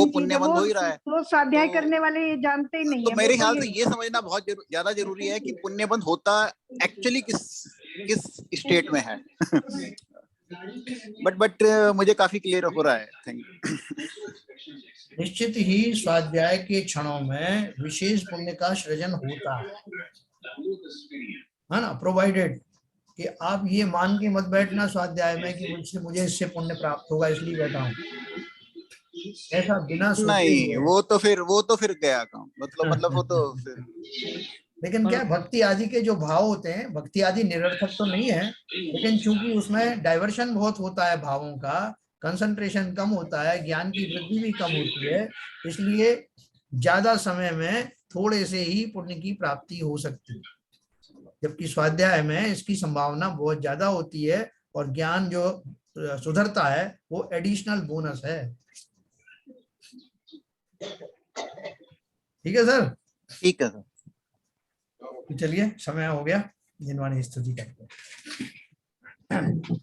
पुण्य बंद हो ही रहा है। वो स्वाध्याय करने वाले जानते ही नहीं है। तो मेरे ख्याल से ये समझना बहुत ज्यादा जरूरी है कि पुण्य बंद होता एक्चुअली किस स्टेट में है। बट मुझे काफी क्लियर हो रहा है। Thank you. निश्चित ही स्वाध्याय के क्षणों में विशेष पुण्य का सृजन होता है ना, प्रोवाइडेड कि आप ये मान के मत बैठना स्वाध्याय में कि मुझे इससे पुण्य प्राप्त होगा इसलिए बैठा हूँ, ऐसा बिना सोचे नहीं। वो तो फिर गया काम, मतलब वो तो फिर। लेकिन क्या भक्ति आदि के जो भाव होते हैं, भक्ति आदि निरर्थक तो नहीं है, लेकिन चूंकि उसमें डाइवर्शन बहुत होता है भावों का, कंसंट्रेशन कम होता है, ज्ञान की वृद्धि भी कम होती है, इसलिए ज्यादा समय में थोड़े से ही पुण्य की प्राप्ति हो सकती है, जबकि स्वाध्याय में इसकी संभावना बहुत ज्यादा होती है और ज्ञान जो सुधरता है वो एडिशनल बोनस है। ठीक है सर? ठीक है सर। तो चलिए समय हो गया, जिनवाणी स्तुति करते हैं।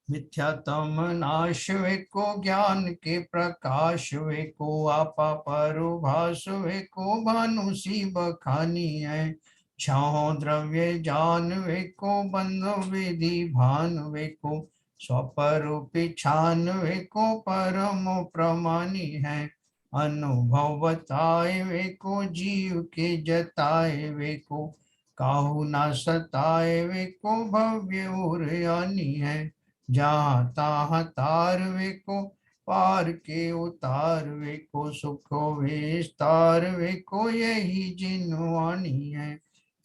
मिथ्यातम नाश वे को, ज्ञान के प्रकाश वे को, आपा परोभास वे को, भानु सी बखानी है। छाओ द्रव्य जान वे को, बंध विधि भान वे को, स्वपरूपी छान वे को, परम प्रमाणी है। अनुभव बताए वे को, जीव के जताए वे को, काहू ना सताए वे को, भव्य उर्यानी है। जहाँ तहाँ तार वे को, पार के उतार वे को, सुख विस्तार वे को, यही जिनवाणी है।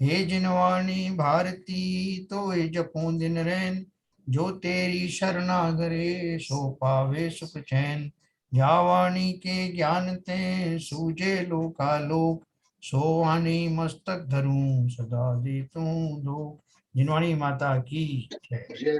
हे जिनवाणी भारती तो जपो दिन रैन, जो तेरी शरणागरे सो पावे सुख चैन। जा वाणी के ज्ञान ते सूझे लोकालोक, सो वाणी मस्तक धरूं सदा दे तू लोक। जिनवाणी माता की जय। जय